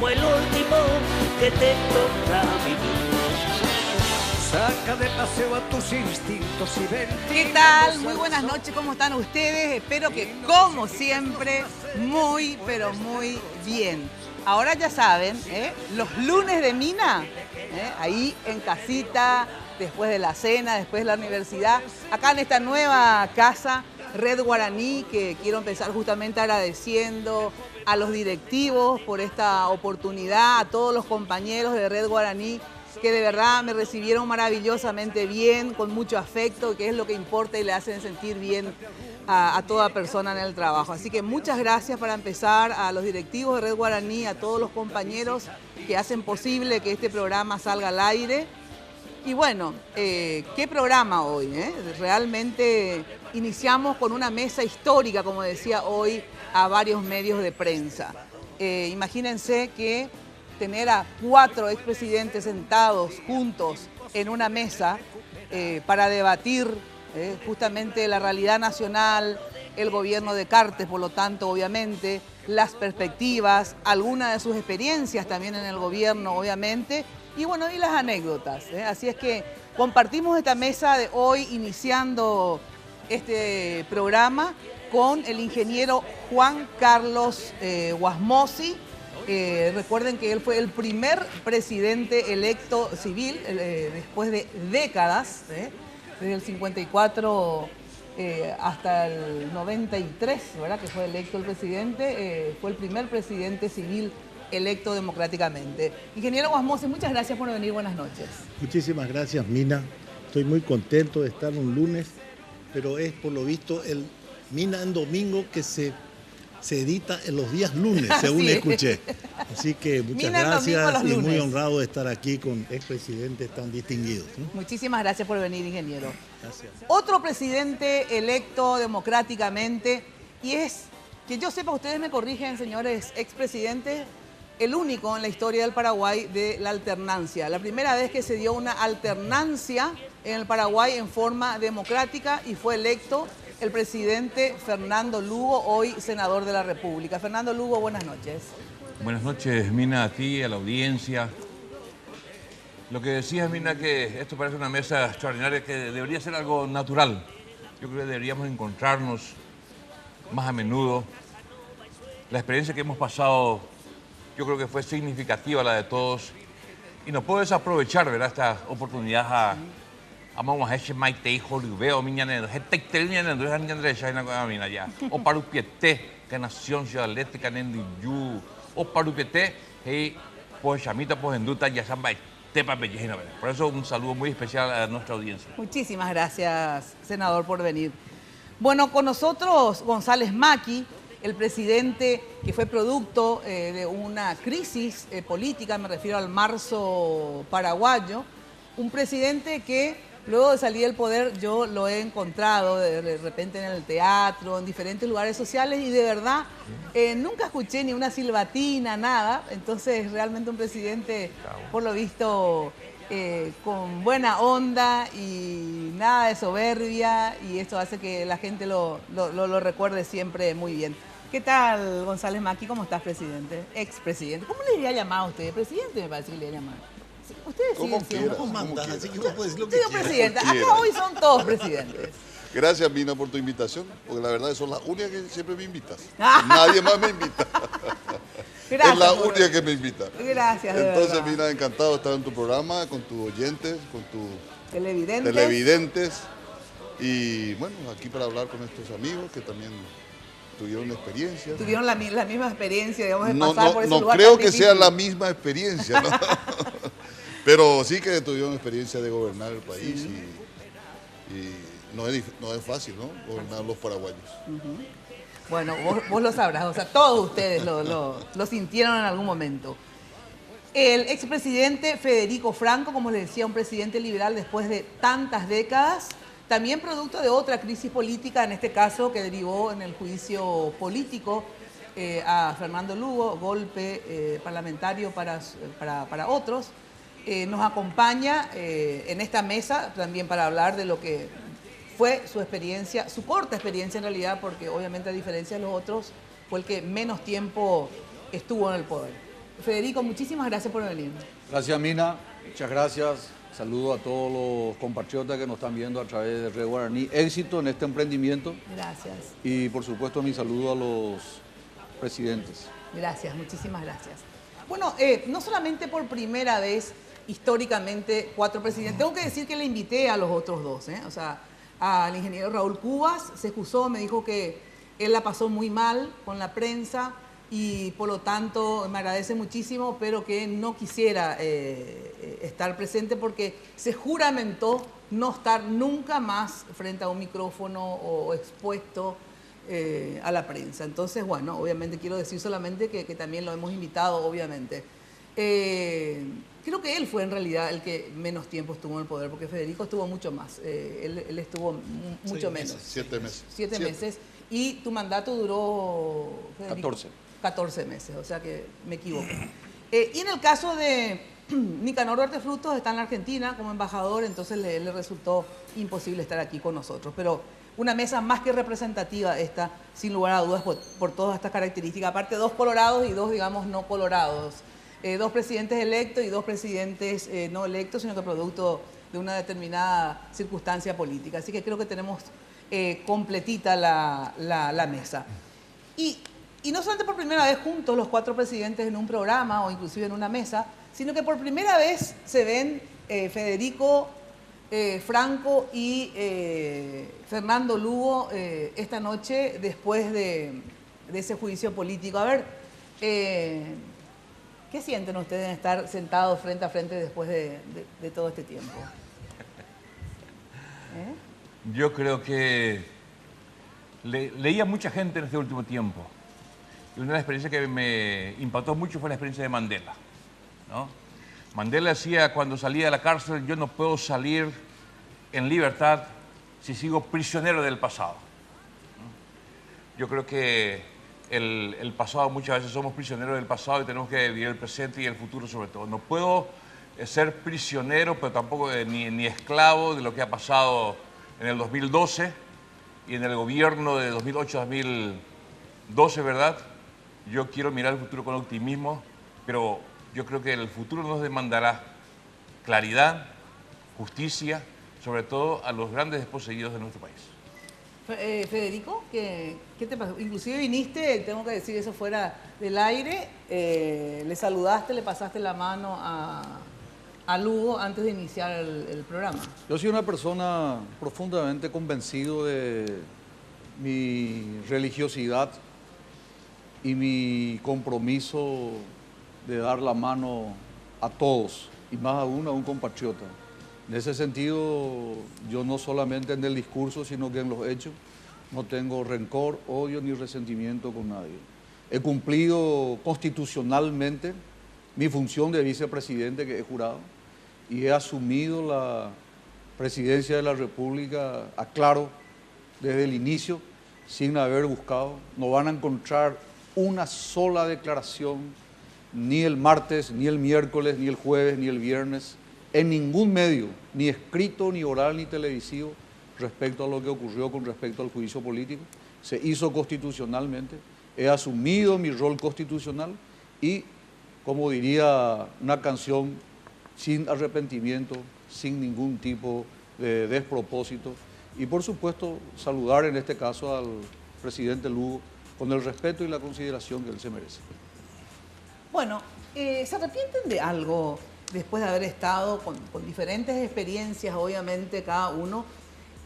como el último que te toca vivir. Saca de paseo a tus instintos y ven. ¿Qué tal? Muy buenas noches, ¿cómo están ustedes? Espero que, como siempre, muy, pero muy bien. Ahora ya saben, los lunes de Mina, ahí en casita, después de la cena, después de la universidad, acá en esta nueva casa, Red Guaraní, que quiero empezar justamente agradeciendo a los directivos por esta oportunidad, a todos los compañeros de Red Guaraní, que de verdad me recibieron maravillosamente bien, con mucho afecto, que es lo que importa y le hacen sentir bien a toda persona en el trabajo. Así que muchas gracias para empezar a los directivos de Red Guaraní, a todos los compañeros que hacen posible que este programa salga al aire. Y bueno, ¿qué programa hoy? Realmente iniciamos con una mesa histórica, como decía hoy, a varios medios de prensa. Imagínense que tener a 4 expresidentes sentados juntos en una mesa para debatir justamente la realidad nacional, el gobierno de Cartes, por lo tanto, obviamente, las perspectivas, algunas de sus experiencias también en el gobierno, obviamente, y bueno, y las anécdotas. Así es que compartimos esta mesa de hoy, iniciando este programa con el ingeniero Juan Carlos Guasmosi. Recuerden que él fue el primer presidente electo civil después de décadas, desde el 54 hasta el 93, ¿verdad? Que fue electo el presidente, fue el primer presidente civil electo democráticamente. Ingeniero Guasmosi, muchas gracias por venir, buenas noches. Muchísimas gracias, Mina. Estoy muy contento de estar un lunes, pero es por lo visto el Mina en domingo que se edita en los días lunes, según escuché. Así que muchas gracias y muy honrado de estar aquí con expresidentes tan distinguidos, ¿no? Muchísimas gracias por venir, ingeniero. Gracias. Otro presidente electo democráticamente, y es, que yo sepa, ustedes me corrigen, señores expresidentes, el único en la historia del Paraguay de la alternancia. La primera vez que se dio una alternancia en el Paraguay en forma democrática y fue electo el presidente Fernando Lugo, hoy senador de la República. Fernando Lugo, buenas noches. Buenas noches, Mina, a ti, a la audiencia. Lo que decías, Mina, que esto parece una mesa extraordinaria, que debería ser algo natural. Yo creo que deberíamos encontrarnos más a menudo. La experiencia que hemos pasado, yo creo que fue significativa la de todos. Y no puedes aprovechar, ¿verdad?, esta oportunidad Amamos a ese maite holiveo miñanero, gente italiana no es andrés China con mina ya. O parupiete que nación ciudadlética nendiyu. O parupiete hey pues chamita pues enduta ya samba tepa bellejina. Por eso un saludo muy especial a nuestra audiencia. Muchísimas gracias, senador, por venir. Bueno, con nosotros González Maqui, el presidente que fue producto de una crisis política, me refiero al marzo paraguayo, un presidente que luego de salir del poder yo lo he encontrado de repente en el teatro, en diferentes lugares sociales y de verdad nunca escuché ni una silbatina, nada. Entonces realmente un presidente, por lo visto, con buena onda y nada de soberbia, y esto hace que la gente lo recuerde siempre muy bien. ¿Qué tal, González Maqui? ¿Cómo estás, presidente? Expresidente. ¿Cómo le diría llamado a usted? Presidente me parece que le diría llamado. Ustedes siguen siendo así que vos podés decir lo que quieras. presidenta. Acá hoy son todos presidentes. Gracias, Mina, por tu invitación, porque la verdad son las únicas que siempre me invitas. Nadie más me invita. Gracias, es la única que me invita. Gracias, de Entonces, verdad. Mina, encantado de estar en tu programa, con tus oyentes, con tus Televidentes. Y bueno, aquí para hablar con estos amigos que también tuvieron una experiencia. Tuvieron la misma experiencia, digamos, de No, pasar por ese no lugar creo tan que difícil. sea la misma experiencia, ¿no? Pero sí que tuvieron experiencia de gobernar el país y no es fácil, ¿no? Gobernar los paraguayos. Bueno, vos lo sabrás, o sea, todos ustedes lo sintieron en algún momento. El expresidente Federico Franco, como les decía, un presidente liberal después de tantas décadas, también producto de otra crisis política, en este caso que derivó en el juicio político a Fernando Lugo, golpe parlamentario para otros. Nos acompaña en esta mesa también para hablar de lo que fue su experiencia, su corta experiencia en realidad, porque obviamente a diferencia de los otros, fue el que menos tiempo estuvo en el poder. Federico, muchísimas gracias por venir. Gracias, Mina. Muchas gracias. Saludo a todos los compatriotas que nos están viendo a través de Red Guaraní. Éxito en este emprendimiento. Gracias. Y, por supuesto, mi saludo a los presidentes. Gracias, muchísimas gracias. Bueno, no solamente por primera vez, históricamente, 4 presidentes. Tengo que decir que le invité a los otros 2, O sea, al ingeniero Raúl Cubas se excusó, me dijo que él la pasó muy mal con la prensa y por lo tanto me agradece muchísimo, pero que no quisiera estar presente porque se juramentó no estar nunca más frente a un micrófono o expuesto a la prensa. Entonces, bueno, obviamente quiero decir solamente que también lo hemos invitado, obviamente. Creo que él fue en realidad el que menos tiempo estuvo en el poder, porque Federico estuvo mucho más. Él estuvo mucho menos. 7 meses. 7 meses. Y tu mandato duró, Federico, 14. 14 meses, o sea que me equivoco. Y en el caso de Nicanor Duarte Frutos, está en la Argentina como embajador, entonces le resultó imposible estar aquí con nosotros. Pero una mesa más que representativa esta, sin lugar a dudas, por todas estas características. Aparte, 2 colorados y 2, digamos, no colorados. 2 presidentes electos y 2 presidentes no electos, sino que producto de una determinada circunstancia política. Así que creo que tenemos completita la mesa. Y no solamente por primera vez juntos los 4 presidentes en un programa o inclusive en una mesa, sino que por primera vez se ven Federico, Franco y Fernando Lugo esta noche después de ese juicio político. A ver, ¿qué sienten ustedes en estar sentados frente a frente después de todo este tiempo? Yo creo que leía mucha gente en este último tiempo. Y una de las experiencias que me impactó mucho fue la experiencia de Mandela, ¿no? Mandela decía cuando salía de la cárcel: yo no puedo salir en libertad si sigo prisionero del pasado, ¿no? Yo creo que el pasado, muchas veces somos prisioneros del pasado y tenemos que vivir el presente y el futuro sobre todo. No puedo ser prisionero, pero tampoco ni esclavo de lo que ha pasado en el 2012 y en el gobierno de 2008-2012, ¿verdad? Yo quiero mirar el futuro con optimismo, pero yo creo que el futuro nos demandará claridad, justicia, sobre todo a los grandes desposeídos de nuestro país. Federico, ¿qué te pasó? Inclusive viniste, tengo que decir eso fuera del aire, le saludaste, le pasaste la mano a Lugo antes de iniciar el programa. Yo soy una persona profundamente convencido de mi religiosidad y mi compromiso de dar la mano a todos, y más aún a un compatriota. En ese sentido, yo no solamente en el discurso, sino que en los hechos, no tengo rencor, odio ni resentimiento con nadie. He cumplido constitucionalmente mi función de vicepresidente que he jurado y he asumido la presidencia de la República, aclaro, desde el inicio, sin haber buscado. No van a encontrar una sola declaración, ni el martes, ni el miércoles, ni el jueves, ni el viernes, en ningún medio, ni escrito, ni oral, ni televisivo, respecto a lo que ocurrió con respecto al juicio político. Se hizo constitucionalmente, he asumido mi rol constitucional y, como diría una canción, sin arrepentimiento, sin ningún tipo de despropósito. Y, por supuesto, saludar en este caso al presidente Lugo con el respeto y la consideración que él se merece. Bueno, ¿se arrepienten de algo después de haber estado con diferentes experiencias, obviamente, cada uno,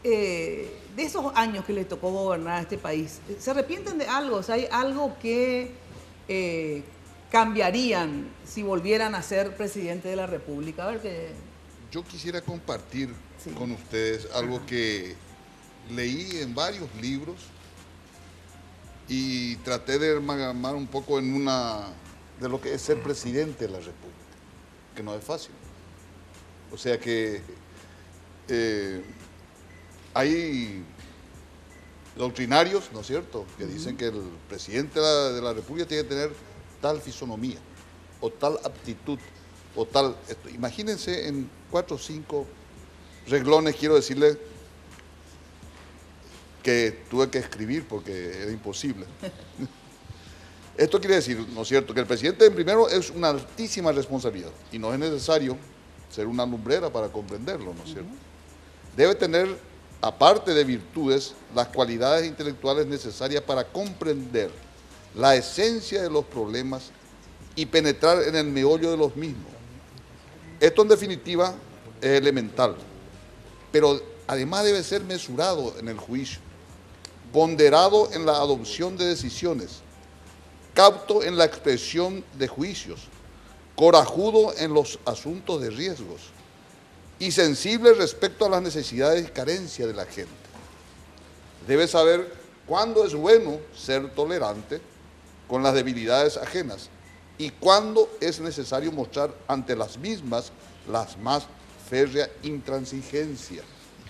de esos años que les tocó gobernar este país? ¿Se arrepienten de algo? O sea, ¿hay algo que cambiarían si volvieran a ser presidente de la República? A ver qué... Yo quisiera compartir con ustedes algo que leí en varios libros y traté de armar un poco de lo que es ser presidente de la República, que no es fácil. O sea que hay doctrinarios, ¿no es cierto?, que dicen que el presidente de la República tiene que tener tal fisonomía, o tal aptitud, o tal... Imagínense en 4 o 5 renglones, quiero decirles, que tuve que escribir porque era imposible. Esto quiere decir, ¿no es cierto?, que el presidente primero es una altísima responsabilidad y no es necesario ser una lumbrera para comprenderlo, ¿no es cierto? Debe tener, aparte de virtudes, las cualidades intelectuales necesarias para comprender la esencia de los problemas y penetrar en el meollo de los mismos. Esto en definitiva es elemental, pero además debe ser mesurado en el juicio, ponderado en la adopción de decisiones, cauto en la expresión de juicios, corajudo en los asuntos de riesgos y sensible respecto a las necesidades y carencias de la gente. Debe saber cuándo es bueno ser tolerante con las debilidades ajenas y cuándo es necesario mostrar ante las mismas las más férrea intransigencia.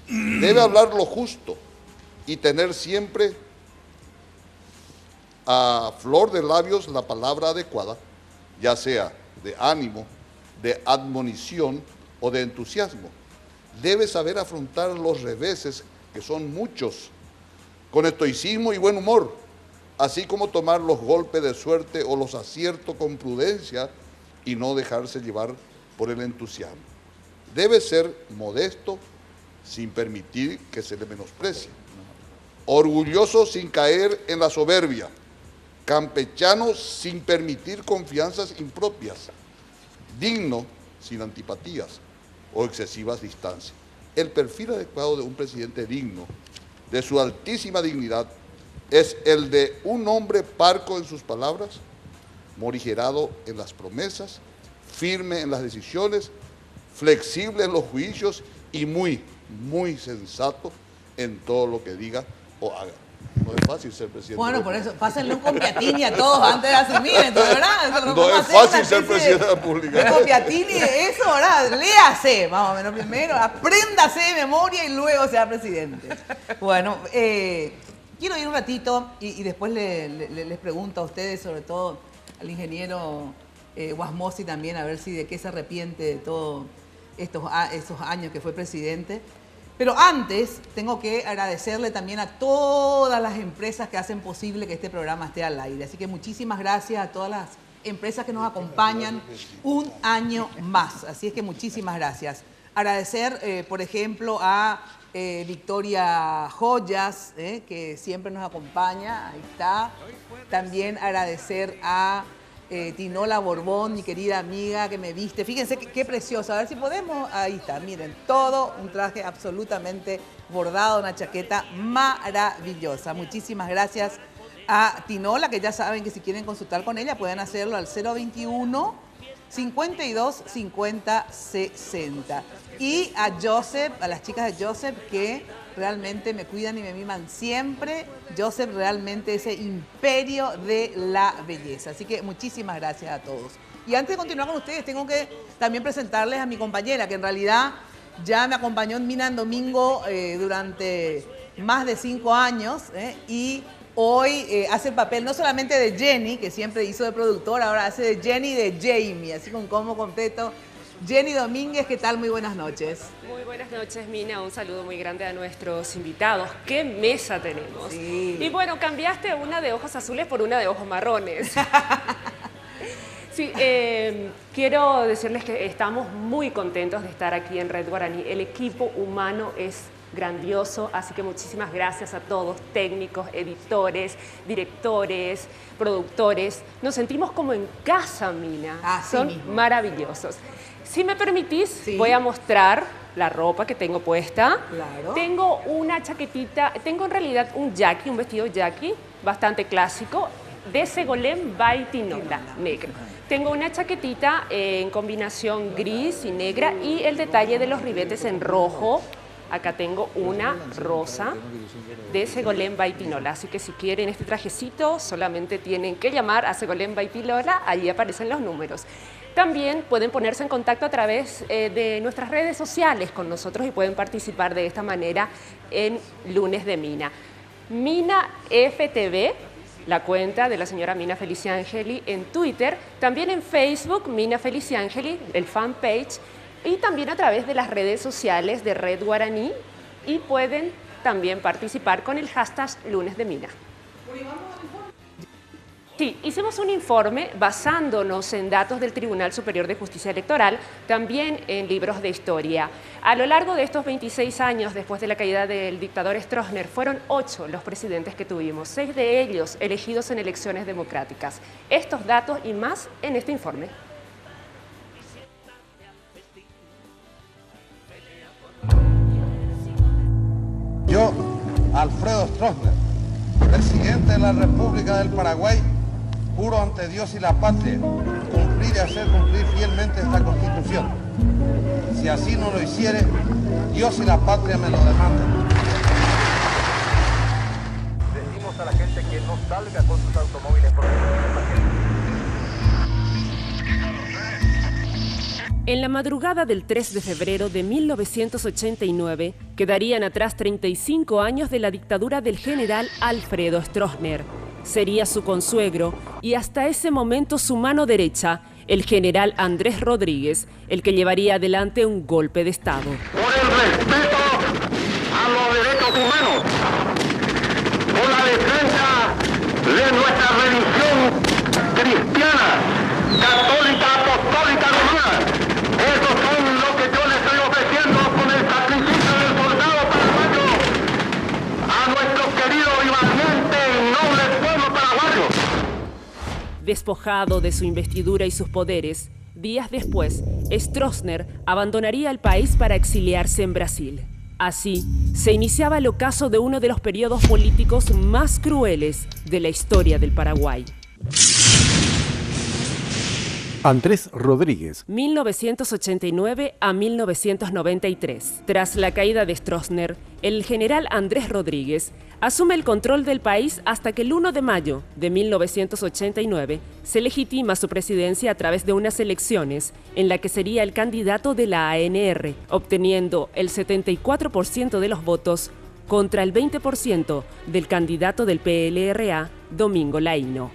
Debe hablar lo justo y tener siempre a flor de labios la palabra adecuada, ya sea de ánimo, de admonición o de entusiasmo. Debe saber afrontar los reveses, que son muchos, con estoicismo y buen humor, así como tomar los golpes de suerte o los aciertos con prudencia y no dejarse llevar por el entusiasmo. Debe ser modesto sin permitir que se le menosprecie, orgulloso sin caer en la soberbia, campechano sin permitir confianzas impropias, digno sin antipatías o excesivas distancias. El perfil adecuado de un presidente digno, de su altísima dignidad, es el de un hombre parco en sus palabras, morigerado en las promesas, firme en las decisiones, flexible en los juicios y muy sensato en todo lo que diga o haga. No es fácil ser presidente. Bueno, por eso, pásenle un Compiatini a todos antes de asumir, entonces, ¿verdad? No es fácil ser presidente de la República. De Compiatini, eso, ¿verdad? Léase, más o menos primero, apréndase de memoria y luego sea presidente. Bueno, quiero ir un ratito y después les pregunto a ustedes, sobre todo al ingeniero Guasmosi también, a ver si de qué se arrepiente de todos estos años que fue presidente. Pero antes tengo que agradecerle también a todas las empresas que hacen posible que este programa esté al aire. Así que muchísimas gracias a todas las empresas que nos acompañan un año más. Así es que muchísimas gracias. Agradecer, por ejemplo, a Victoria Joyas, que siempre nos acompaña. Ahí está. También agradecer a Tinola Borbón, mi querida amiga que me viste. Fíjense qué preciosa. A ver si podemos. Ahí está, miren, todo un traje absolutamente bordado, una chaqueta maravillosa. Muchísimas gracias a Tinola, que ya saben que si quieren consultar con ella pueden hacerlo al 021 52 50 60. Y a Joseph, a las chicas de Joseph, que realmente me cuidan y me miman siempre. Joseph realmente ese imperio de la belleza. Así que muchísimas gracias a todos. Y antes de continuar con ustedes, tengo que también presentarles a mi compañera, que en realidad ya me acompañó en Mina en Domingo durante más de 5 años, y hoy hace el papel no solamente de Jenny, que siempre hizo de productora, ahora hace de Jenny de Jamie, así con combo completo. Jenny Domínguez, ¿qué tal? Muy buenas noches. Muy buenas noches, Mina. Un saludo muy grande a nuestros invitados. ¡Qué mesa tenemos! Sí. Y bueno, cambiaste una de ojos azules por una de ojos marrones. Sí, quiero decirles que estamos muy contentos de estar aquí en Red Guaraní. El equipo humano es grandioso, así que muchísimas gracias a todos, técnicos, editores, directores, productores. Nos sentimos como en casa, Mina. Así Son mismo. maravillosos. Si me permitís, Sí. voy a mostrar la ropa que tengo puesta. Claro. Tengo una chaquetita, tengo en realidad un yaqui, un vestido yaqui, bastante clásico, de Ségolène by Tinola, negro. Tengo una chaquetita en combinación gris y negra y el detalle de los ribetes en rojo. Acá tengo una rosa de Ségolène by Tinola, así que si quieren este trajecito solamente tienen que llamar a Ségolène by Tinola, ahí aparecen los números. También pueden ponerse en contacto a través de nuestras redes sociales con nosotros y pueden participar de esta manera en Lunes de Mina. Mina FTV, la cuenta de la señora Mina Feliciangeli en Twitter, también en Facebook, Mina Feliciangeli, el fanpage, y también a través de las redes sociales de Red Guaraní, y pueden también participar con el hashtag Lunes de Mina. Sí, hicimos un informe basándonos en datos del Tribunal Superior de Justicia Electoral, también en libros de historia. A lo largo de estos 26 años, después de la caída del dictador Stroessner, fueron 8 los presidentes que tuvimos, 6 de ellos elegidos en elecciones democráticas. Estos datos y más en este informe. Yo, Alfredo Stroessner, presidente de la República del Paraguay, juro ante Dios y la patria cumplir y hacer cumplir fielmente esta Constitución. Si así no lo hiciere, Dios y la patria me lo demandan. Decimos a la gente que no salga con sus automóviles por En la madrugada del 3 de febrero de 1989, quedarían atrás 35 años de la dictadura del general Alfredo Stroessner. Sería su consuegro y hasta ese momento su mano derecha, el general Andrés Rodríguez, el que llevaría adelante un golpe de Estado. Por el respeto a los derechos humanos, por la defensa de nuestra religión cristiana, católica, apostólica, romana. Esos son lo que yo le estoy ofreciendo con el sacrificio del soldado paraguayo a nuestro querido y valiente y noble pueblo paraguayo. Despojado de su investidura y sus poderes, días después, Stroessner abandonaría el país para exiliarse en Brasil. Así, se iniciaba el ocaso de uno de los periodos políticos más crueles de la historia del Paraguay. Andrés Rodríguez. 1989 a 1993. Tras la caída de Stroessner, el general Andrés Rodríguez asume el control del país hasta que el 1 de mayo de 1989 se legitima su presidencia a través de unas elecciones en la que sería el candidato de la ANR, obteniendo el 74% de los votos contra el 20% del candidato del PLRA, Domingo Laino.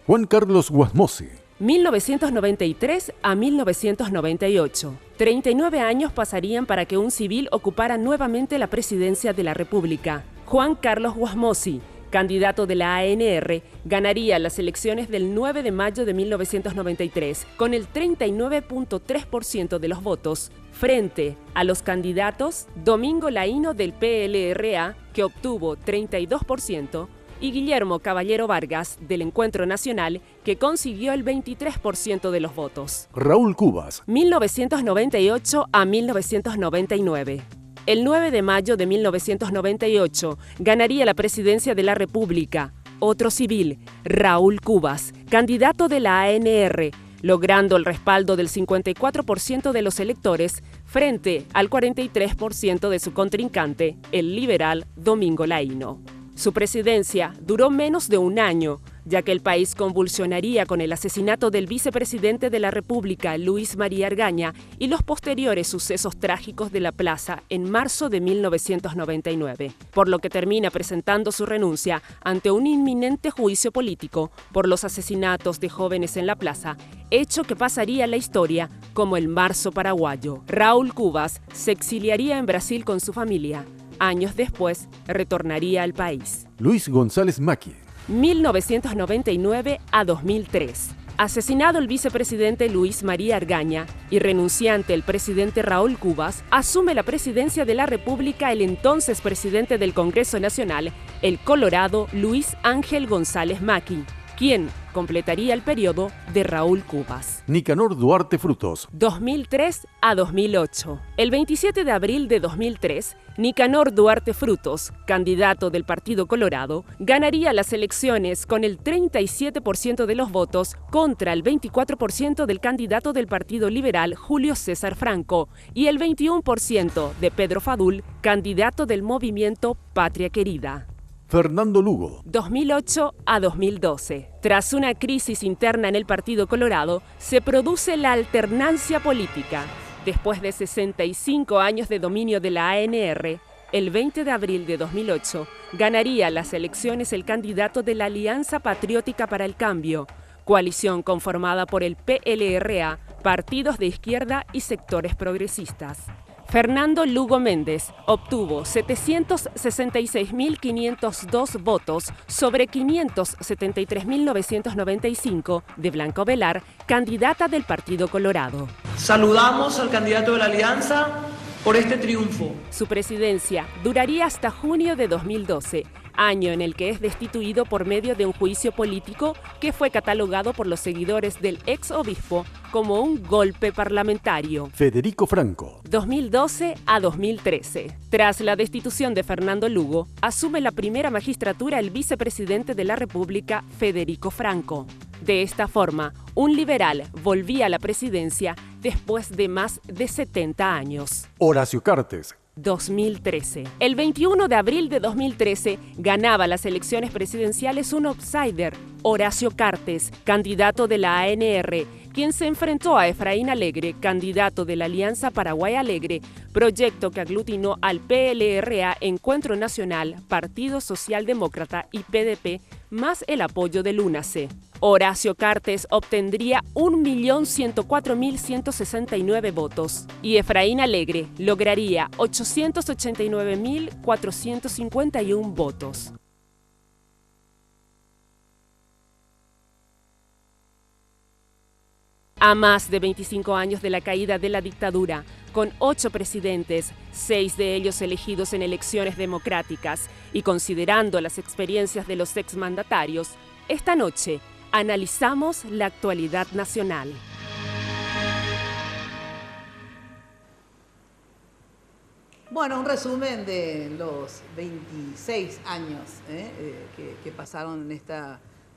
Juan Carlos Guasmose. 1993 a 1998. 39 años pasarían para que un civil ocupara nuevamente la presidencia de la República. Juan Carlos Guasmose, candidato de la ANR, ganaría las elecciones del 9 de mayo de 1993 con el 39.3% de los votos, frente a los candidatos Domingo Laino del PLRA, que obtuvo 32%, y Guillermo Caballero Vargas, del Encuentro Nacional, que consiguió el 23% de los votos. Raúl Cubas. 1998 a 1999. El 9 de mayo de 1998 ganaría la presidencia de la República otro civil, Raúl Cubas, candidato de la ANR, logrando el respaldo del 54% de los electores frente al 43% de su contrincante, el liberal Domingo Laino. Su presidencia duró menos de un año, ya que el país convulsionaría con el asesinato del vicepresidente de la República, Luis María Argaña, y los posteriores sucesos trágicos de la plaza en marzo de 1999, por lo que termina presentando su renuncia ante un inminente juicio político por los asesinatos de jóvenes en la plaza, hecho que pasaría a la historia como el Marzo Paraguayo. Raúl Cubas se exiliaría en Brasil con su familia. Años después, retornaría al país. Luis González Mackie. 1999 a 2003. Asesinado el vicepresidente Luis María Argaña y renunciante el presidente Raúl Cubas, asume la presidencia de la República el entonces presidente del Congreso Nacional, el colorado Luis Ángel González Mackie, quien completaría el periodo de Raúl Cubas. Nicanor Duarte Frutos. 2003 a 2008. El 27 de abril de 2003, Nicanor Duarte Frutos, candidato del Partido Colorado, ganaría las elecciones con el 37% de los votos contra el 24% del candidato del Partido Liberal, Julio César Franco, y el 21% de Pedro Fadul, candidato del movimiento Patria Querida. Fernando Lugo. 2008 a 2012. Tras una crisis interna en el Partido Colorado, se produce la alternancia política. Después de 65 años de dominio de la ANR, el 20 de abril de 2008, ganaría las elecciones el candidato de la Alianza Patriótica para el Cambio, coalición conformada por el PLRA, partidos de izquierda y sectores progresistas. Fernando Lugo Méndez obtuvo 766.502 votos sobre 573.995 de Blanca Ovelar, candidata del Partido Colorado. Saludamos al candidato de la Alianza por este triunfo. Su presidencia duraría hasta junio de 2012, año en el que es destituido por medio de un juicio político que fue catalogado por los seguidores del ex obispo como un golpe parlamentario. Federico Franco. 2012 a 2013. Tras la destitución de Fernando Lugo, asume la primera magistratura el vicepresidente de la República, Federico Franco. De esta forma, un liberal volvía a la presidencia después de más de 70 años. Horacio Cartes. 2013. El 21 de abril de 2013 ganaba las elecciones presidenciales un outsider, Horacio Cartes, candidato de la ANR, quien se enfrentó a Efraín Alegre, candidato de la Alianza Paraguay Alegre, proyecto que aglutinó al PLRA, Encuentro Nacional, Partido Socialdemócrata y PDP, más el apoyo del UNACE. Horacio Cartes obtendría 1.104.169 votos y Efraín Alegre lograría 889.451 votos. A más de 25 años de la caída de la dictadura, con 8 presidentes, 6 de ellos elegidos en elecciones democráticas, y considerando las experiencias de los exmandatarios, esta noche analizamos la actualidad nacional. Bueno, un resumen de los 26 años que pasaron en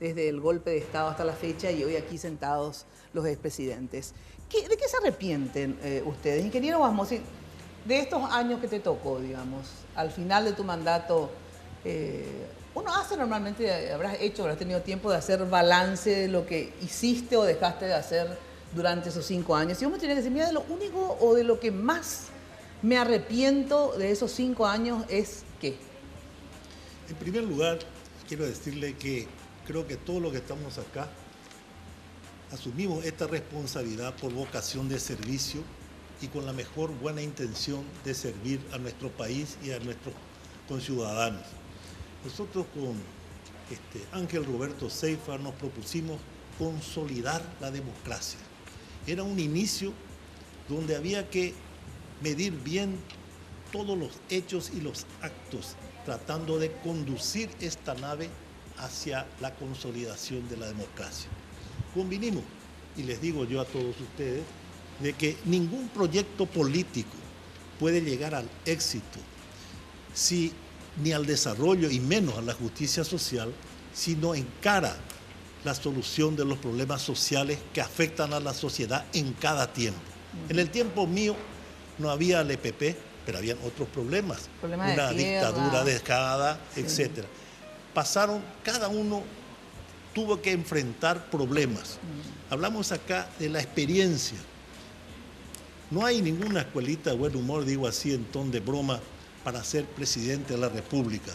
desde el golpe de Estado hasta la fecha y hoy aquí sentados los expresidentes. ¿De qué se arrepienten ustedes? Ingeniero Basmosi, de estos años que te tocó, digamos, al final de tu mandato, uno hace normalmente, habrás tenido tiempo de hacer balance de lo que hiciste o dejaste de hacer durante esos 5 años. Si uno tiene que decir, mira, de lo único o de lo que más me arrepiento de esos 5 años es ¿qué? En primer lugar, quiero decirle que creo que todos los que estamos acá asumimos esta responsabilidad por vocación de servicio y con la mejor buena intención de servir a nuestro país y a nuestros conciudadanos. Nosotros con Ángel Roberto Seifa nos propusimos consolidar la democracia. Era un inicio donde había que medir bien todos los hechos y los actos, tratando de conducir esta nave hacia la consolidación de la democracia. Convinimos, y les digo yo a todos ustedes, de que ningún proyecto político puede llegar al éxito ni al desarrollo y menos a la justicia social, si no encara la solución de los problemas sociales que afectan a la sociedad en cada tiempo. En el tiempo mío no había el EPP, pero habían otros problemas, una dictadura dejada, etc. Pasaron, cada uno tuvo que enfrentar problemas. Hablamos acá de la experiencia. No hay ninguna escuelita de buen humor, digo así en ton de broma, para ser presidente de la República.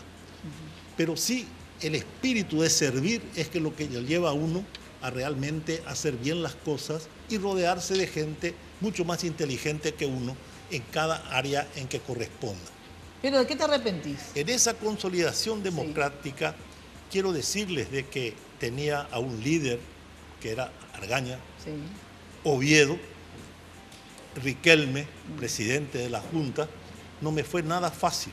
Pero sí, el espíritu de servir es que lo que lleva a uno a realmente hacer bien las cosas y rodearse de gente mucho más inteligente que uno en cada área en que corresponda. ¿Pero de qué te arrepentís? En esa consolidación democrática, quiero decirles de que tenía a un líder que era Argaña, Oviedo, Riquelme, presidente de la Junta. No me fue nada fácil,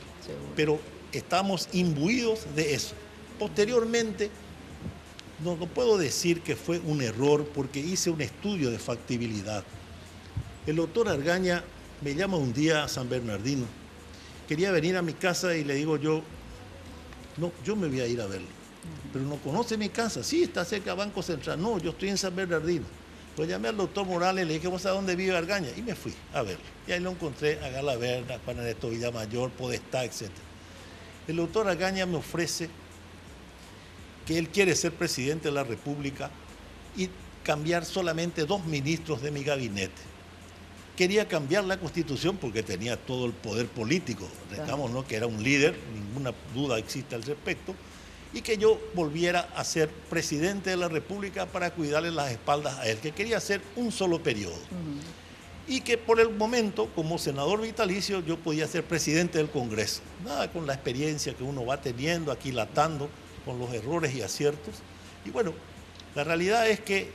pero estamos imbuidos de eso. Posteriormente, no puedo decir que fue un error porque hice un estudio de factibilidad. El doctor Argaña me llama un día a San Bernardino. Quería venir a mi casa y le digo yo me voy a ir a verlo. Pero no conoce mi casa. Sí, está cerca del Banco Central. No, yo estoy en San Bernardino. Pues llamé al doctor Morales, le dije, ¿vos sabés dónde vive Argaña? Y me fui a verlo. Y ahí lo encontré a Galaverna, Juan Ernesto Villamayor, Podestá, etc. El doctor Argaña me ofrece que él quiere ser presidente de la República y cambiar solamente 2 ministros de mi gabinete. Quería cambiar la Constitución porque tenía todo el poder político. Recordamos, ¿no?, que era un líder, ninguna duda existe al respecto, y que yo volviera a ser presidente de la República para cuidarle las espaldas a él, que quería hacer un solo periodo. y que por el momento, como senador vitalicio, yo podía ser presidente del Congreso. Nada, con la experiencia que uno va teniendo, aquilatando con los errores y aciertos. Y bueno, la realidad es que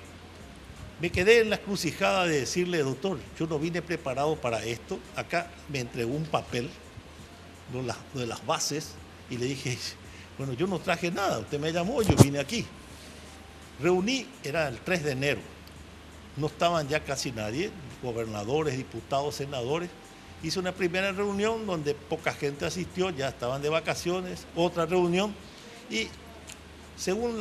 me quedé en la encrucijada de decirle, doctor, yo no vine preparado para esto. Acá me entregó un papel de las bases y le dije, bueno, yo no traje nada, usted me llamó, yo vine aquí. Reuní, era el 3 de enero, no estaban ya casi nadie, gobernadores, diputados, senadores. Hice una primera reunión donde poca gente asistió, ya estaban de vacaciones, otra reunión y según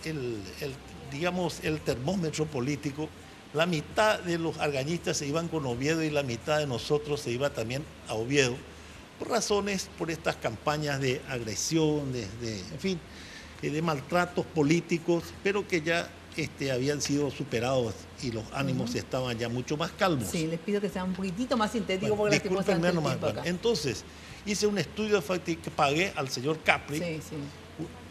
el termómetro político, la mitad de los argañistas se iban con Oviedo y la mitad de nosotros se iba también a Oviedo, por razones, por estas campañas de agresión, en fin, de maltratos políticos, pero que ya habían sido superados y los ánimos estaban ya mucho más calmos. Sí, les pido que sea un poquitito más sintético porque discúlpenme nomás. Entonces, hice un estudio de factibilidad que pagué al señor Capri,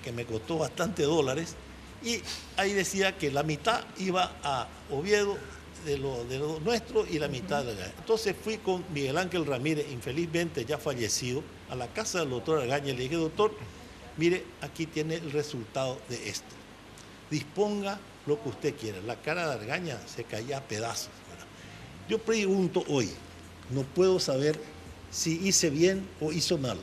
que me costó bastante dólares, y ahí decía que la mitad iba a Oviedo de lo nuestro y la mitad de Argaña. Entonces fui con Miguel Ángel Ramírez, infelizmente ya fallecido, a la casa del doctor Argaña y le dije, doctor, mire, aquí tiene el resultado de esto. Disponga lo que usted quiera. La cara de Argaña se caía a pedazos, ¿verdad? Yo pregunto hoy, no puedo saber si hice bien o hizo mal.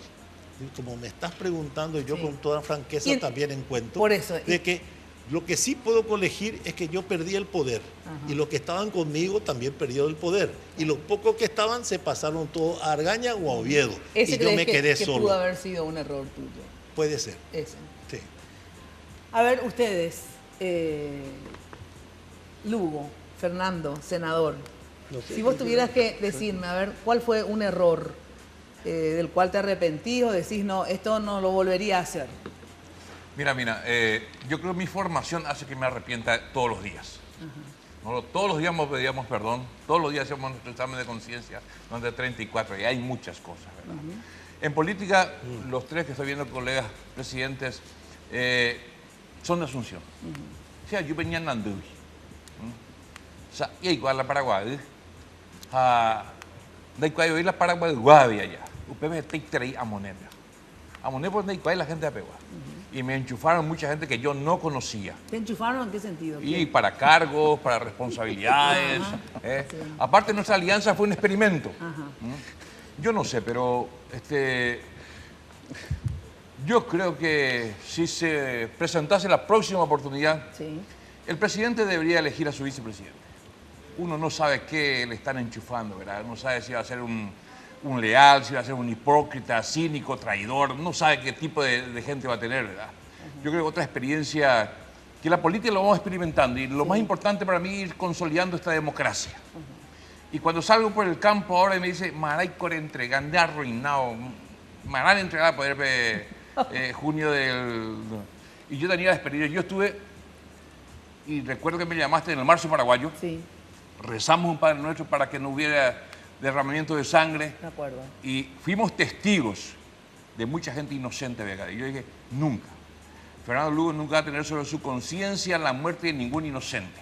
Como me estás preguntando, y yo con toda franqueza también encuentro, por eso, de que lo que sí puedo colegir es que yo perdí el poder. Y los que estaban conmigo también perdieron el poder. Y los pocos que estaban se pasaron todos a Argaña o a Oviedo. Y yo me quedé solo. Pudo haber sido un error tuyo. Puede ser. Ese. Sí. A ver, ustedes, Lugo, Fernando, senador, no sé, si vos tuvieras que decirme, a ver, ¿cuál fue un error del cual te arrepentís o decís, no, esto no lo volvería a hacer? Mira, yo creo que mi formación hace que me arrepienta todos los días. ¿No? Todos los días pedíamos perdón, todos los días hacíamos nuestro examen de conciencia, donde 34, y hay muchas cosas, ¿verdad? En política, los tres que estoy viendo, colegas presidentes, son de Asunción. O sea, yo venía en Andúi. O sea, y igual la Paraguay. De igual la Paraguay, Guavia allá. Usted me está a Moneda. A Moneda por donde la gente de Apegua. Y me enchufaron mucha gente que yo no conocía. ¿Te enchufaron en qué sentido? Y para cargos, para responsabilidades. Sí. Aparte, nuestra alianza fue un experimento. Yo no sé, pero yo creo que si se presentase la próxima oportunidad, el presidente debería elegir a su vicepresidente. Uno no sabe qué le están enchufando, ¿verdad? No sabe si va a ser un leal, si va a ser un hipócrita, cínico, traidor, no sabe qué tipo de gente va a tener, ¿verdad? Yo creo que otra experiencia, que la política lo vamos experimentando y lo más importante para mí es ir consolidando esta democracia. Y cuando salgo por el campo ahora y me dice, Maray core entrega, ande arruinado, Maray entregar a poder junio del... Y yo tenía la experiencia, yo estuve, y recuerdo que me llamaste en el marzo paraguayo, rezamos un Padre Nuestro para que no hubiera derramamiento de sangre. De acuerdo. Y fuimos testigos de mucha gente inocente, ¿verdad? Y yo dije, nunca. Fernando Lugo nunca va a tener sobre su conciencia la muerte de ningún inocente.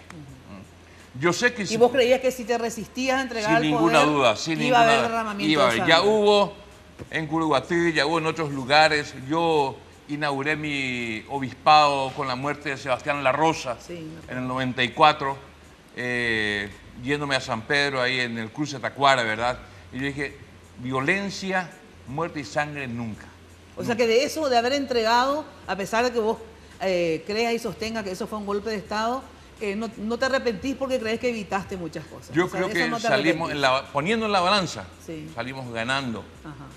Yo sé que... ¿Y vos creías que si te resistías a entregar sin ninguna duda, sin iba ninguna a haber derramamiento de sangre? Ya hubo en Curuguatí, ya hubo en otros lugares. Yo inauguré mi obispado con la muerte de Sebastián La Rosa en el 94. Yéndome a San Pedro, ahí en el cruce Tacuara, ¿verdad? Y yo dije, violencia, muerte y sangre, nunca. O sea que de eso, de haber entregado, a pesar de que vos creas y sostengas que eso fue un golpe de Estado, no te arrepentís porque crees que evitaste muchas cosas. Yo creo que no salimos, poniendo en la balanza, salimos ganando,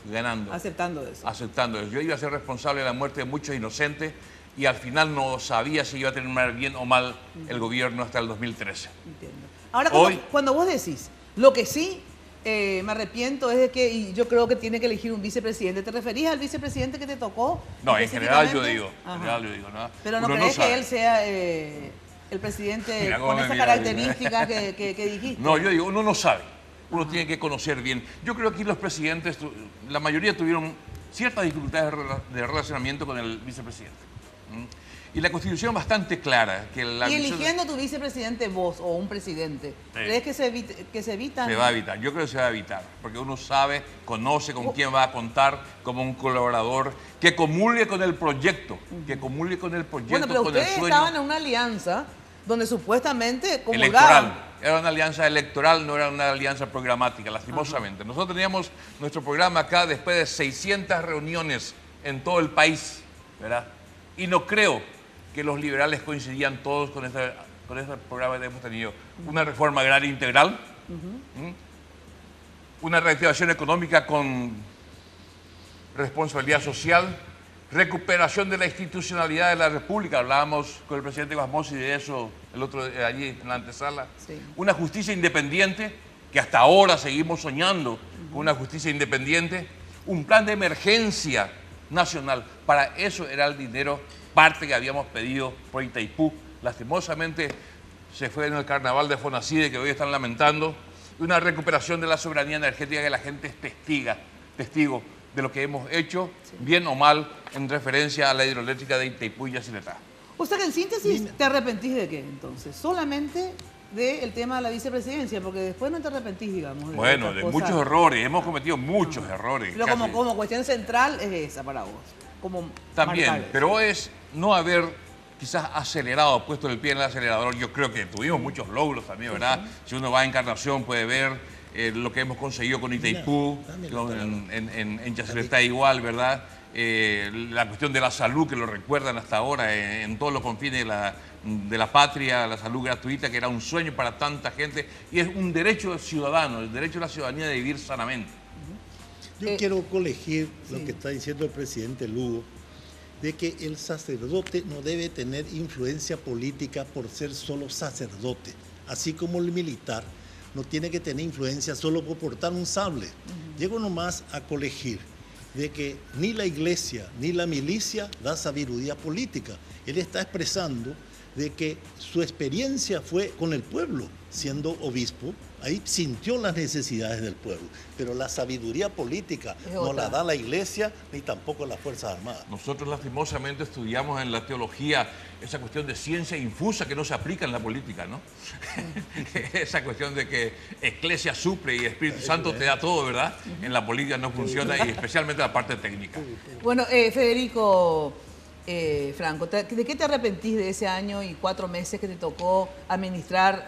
ganando. Aceptando eso. Aceptando eso. Yo iba a ser responsable de la muerte de muchos inocentes y al final no sabía si iba a terminar bien o mal el gobierno hasta el 2013. Entiendo. Ahora, cuando vos decís, lo que sí me arrepiento es de que, y yo creo que tiene que elegir un vicepresidente. ¿Te referís al vicepresidente que te tocó? No, en general yo digo. ¿No? Pero no crees que él sea el presidente con esa característica que dijiste. No, yo digo, uno no sabe. Uno tiene que conocer bien. Yo creo que aquí los presidentes, la mayoría tuvieron ciertas dificultades de relacionamiento con el vicepresidente. Y la Constitución es bastante clara. Que la y eligiendo tu vicepresidente vos o un presidente, ¿crees que se evita? Se va a evitar, yo creo que se va a evitar, porque uno sabe, conoce con quién va a contar como un colaborador, que comulgue con el proyecto, Bueno, pero con el ustedes sueño. estaban en una alianza donde supuestamente comulgaban. Electoral. Era una alianza electoral, no era una alianza programática, lastimosamente. Nosotros teníamos nuestro programa acá después de 600 reuniones en todo el país, ¿verdad? Y no creo que los liberales coincidían todos con este programa que hemos tenido. Una reforma agraria integral, una reactivación económica con responsabilidad social, recuperación de la institucionalidad de la República. Hablábamos con el presidente Guasmosi de eso allí en la antesala. Sí. Una justicia independiente, que hasta ahora seguimos soñando con una justicia independiente. Un plan de emergencia nacional. Para eso era el dinero, parte que habíamos pedido por Itaipú. Lastimosamente se fue en el carnaval de Fonacide, que hoy están lamentando. Una recuperación de la soberanía energética, que la gente es testigo de lo que hemos hecho, bien o mal, en referencia a la hidroeléctrica de Itaipú y Yacyretá. O sea que en síntesis, ¿te arrepentís de qué entonces? Solamente del tema de la vicepresidencia, porque después no te arrepentís, digamos. Bueno, de muchos errores, hemos cometido muchos errores. Pero como cuestión central es esa para vos. Como también, marcar. pero es no haber quizás acelerado, puesto el pie en el acelerador. Yo creo que tuvimos muchos logros también, ¿verdad? Si uno va a Encarnación puede ver lo que hemos conseguido con Itaipú, en Yacyretá igual, ¿verdad? La cuestión de la salud, que lo recuerdan hasta ahora en todos los confines de la patria, la salud gratuita, que era un sueño para tanta gente, y es un derecho ciudadano, el derecho de la ciudadanía de vivir sanamente. Yo quiero colegir lo que está diciendo el presidente Lugo, de que el sacerdote no debe tener influencia política por ser solo sacerdote, así como el militar no tiene que tener influencia solo por portar un sable. Llego nomás a colegir de que ni la iglesia ni la milicia da sabiduría política. Él está expresando de que su experiencia fue con el pueblo, siendo obispo, ahí sintió las necesidades del pueblo, pero la sabiduría política no la da la iglesia ni tampoco las Fuerzas Armadas. Nosotros lastimosamente estudiamos en la teología esa cuestión de ciencia infusa que no se aplica en la política, ¿no? Esa cuestión de que Eclesia suple y Espíritu Santo te da todo, ¿verdad? En la política no funciona, y especialmente la parte técnica. Bueno, Federico Franco, ¿de qué te arrepentís de ese año y 4 meses que te tocó administrar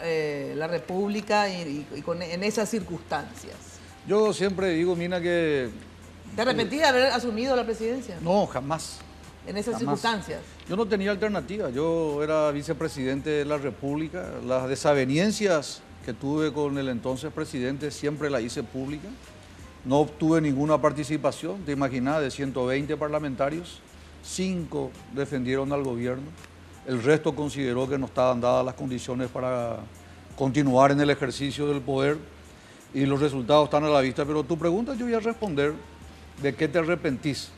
la República en esas circunstancias? Yo siempre digo, Mina, que... ¿Te arrepentís de haber asumido la presidencia? No, jamás. En esas circunstancias. Yo no tenía alternativa. Yo era vicepresidente de la República. Las desavenencias que tuve con el entonces presidente siempre las hice públicas. No obtuve ninguna participación. Te imaginas, de 120 parlamentarios, 5 defendieron al gobierno. El resto consideró que no estaban dadas las condiciones para continuar en el ejercicio del poder, y los resultados están a la vista. Pero tu pregunta yo voy a responder: ¿de qué te arrepentís?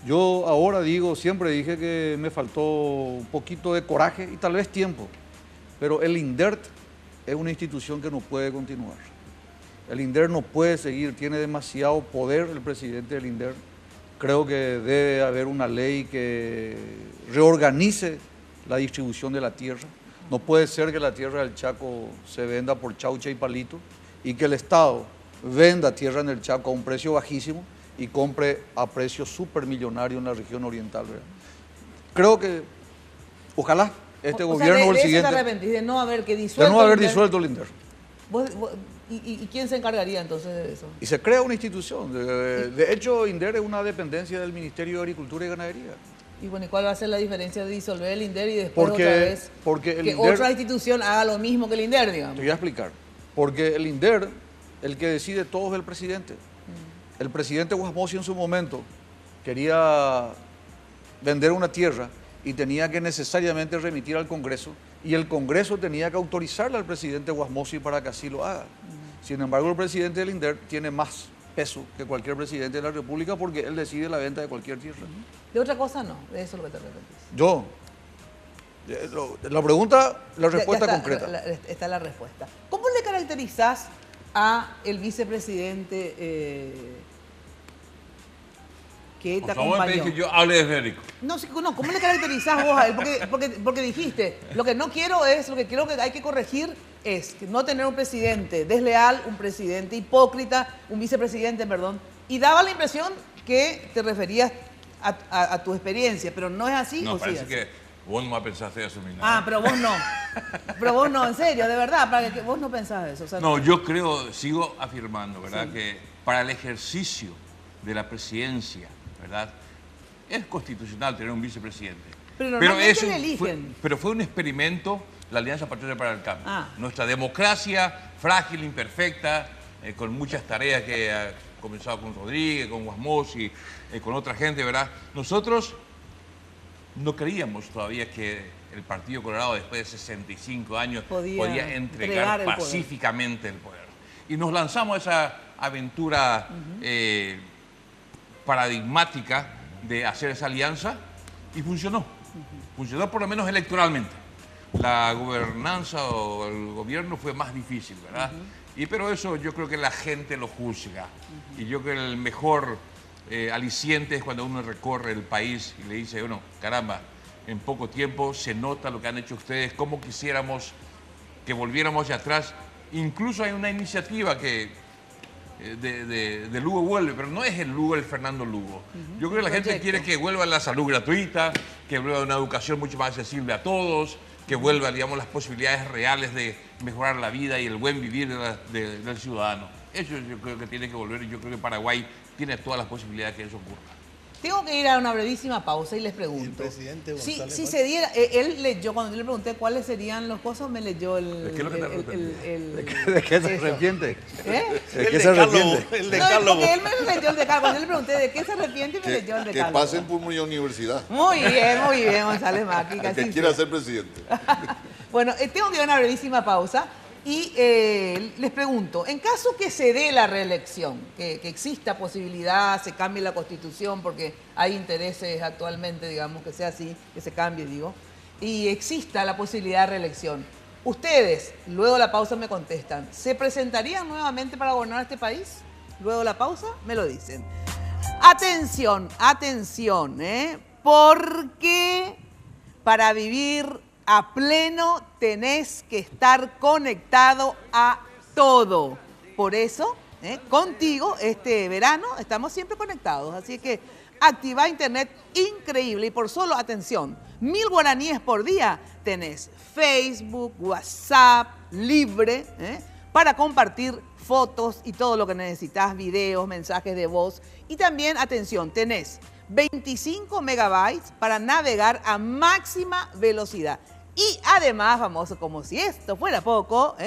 Yo ahora digo, siempre dije que me faltó un poquito de coraje y tal vez tiempo, pero el INDERT es una institución que no puede continuar. El INDERT no puede seguir, tiene demasiado poder el presidente del INDERT. Creo que debe haber una ley que reorganice la distribución de la tierra. No puede ser que la tierra del Chaco se venda por chaucha y palito y que el Estado venda tierra en el Chaco a un precio bajísimo y compre a precio supermillonario en la región oriental, ¿verdad? Creo que, ojalá, este gobierno o el siguiente... ¿Te arrepentís de no haber disuelto el INDER? ¿Y quién se encargaría entonces de eso? Y se crea una institución. De hecho, INDER es una dependencia del Ministerio de Agricultura y Ganadería. Y bueno, ¿y cuál va a ser la diferencia de disolver el INDER y después otra vez que otra institución haga lo mismo que el INDER, digamos? Te voy a explicar. Porque el INDER, el que decide todo es el presidente. El presidente Guasmosi en su momento quería vender una tierra y tenía que necesariamente remitir al Congreso, y el Congreso tenía que autorizarle al presidente Guasmosi para que así lo haga. Sin embargo, el presidente del INDER tiene más peso que cualquier presidente de la República, porque él decide la venta de cualquier tierra. De otra cosa no, de eso es lo que te arrepentís. Yo, la pregunta, la respuesta concreta. Está la respuesta. ¿Cómo le caracterizás a el vicepresidente que te Por favor, me acompañó. pedís que yo hable de Federico. No, no, ¿cómo le caracterizás vos a él? Porque dijiste, lo que creo que hay que corregir es que no tener un presidente desleal, un presidente hipócrita, un vicepresidente, perdón, y daba la impresión que te referías a tu experiencia, pero no es así. No, ¿o sí parece es? que vos no pensaste eso, Mina. Ah, pero vos no. Pero vos no, en serio, de verdad, para que vos no pensás eso. O sea, No, yo creo, sigo afirmando, ¿verdad? Sí. Que para el ejercicio de la presidencia, ¿verdad? Es constitucional tener un vicepresidente. Pero normalmente le eligen. Pero fue un experimento la Alianza Patriota para el Cambio. Ah. Nuestra democracia, frágil, imperfecta, con muchas tareas que ha comenzado con Rodríguez, con Guasmos y con otra gente, ¿verdad? Nosotros no creíamos todavía que el Partido Colorado, después de 65 años, podía entregar pacíficamente el poder. Y nos lanzamos a esa aventura paradigmática de hacer esa alianza y funcionó. Funcionó por lo menos electoralmente. La gobernanza o el gobierno fue más difícil, ¿verdad? Pero eso yo creo que la gente lo juzga. Y yo creo que el mejor aliciente es cuando uno recorre el país y le dice, bueno, caramba, en poco tiempo se nota lo que han hecho ustedes, cómo quisiéramos que volviéramos hacia atrás. Incluso hay una iniciativa que de Lugo vuelve, pero no es el Lugo, el Fernando Lugo. Yo creo que la gente quiere que vuelva la salud gratuita, que vuelva una educación mucho más accesible a todos, que vuelva, digamos, las posibilidades reales de mejorar la vida y el buen vivir del ciudadano. Eso yo creo que tiene que volver y yo creo que Paraguay tiene todas las posibilidades de que eso ocurra. Tengo que ir a una brevísima pausa y les pregunto. El presidente González si se diera, él leyó, cuando yo le pregunté cuáles serían los cosas, me leyó ¿De qué se arrepiente? ¿De qué se arrepiente? El decálogo. Porque él me leyó el decálogo. Cuando yo le pregunté de qué se arrepiente, me leyó el decálogo. Que pasen por mi universidad. Muy bien, González Macri. El que quiera ser presidente. Bueno, tengo que ir a una brevísima pausa. Y les pregunto, en caso que se dé la reelección, que exista posibilidad, se cambie la Constitución, porque hay intereses actualmente, digamos, que sea así, que se cambie, digo, y exista la posibilidad de reelección, ustedes, luego de la pausa me contestan, ¿se presentarían nuevamente para gobernar este país? Luego de la pausa me lo dicen. Atención, porque para vivir a pleno tenés que estar conectado a todo. Por eso, contigo este verano estamos siempre conectados. Así que activa internet increíble y por solo, atención, 1000 guaraníes por día tenés Facebook, WhatsApp, libre, para compartir fotos y todo lo que necesitas, videos, mensajes de voz. Y también, atención, tenés 25 megabytes para navegar a máxima velocidad. Y además, famoso, como si esto fuera poco,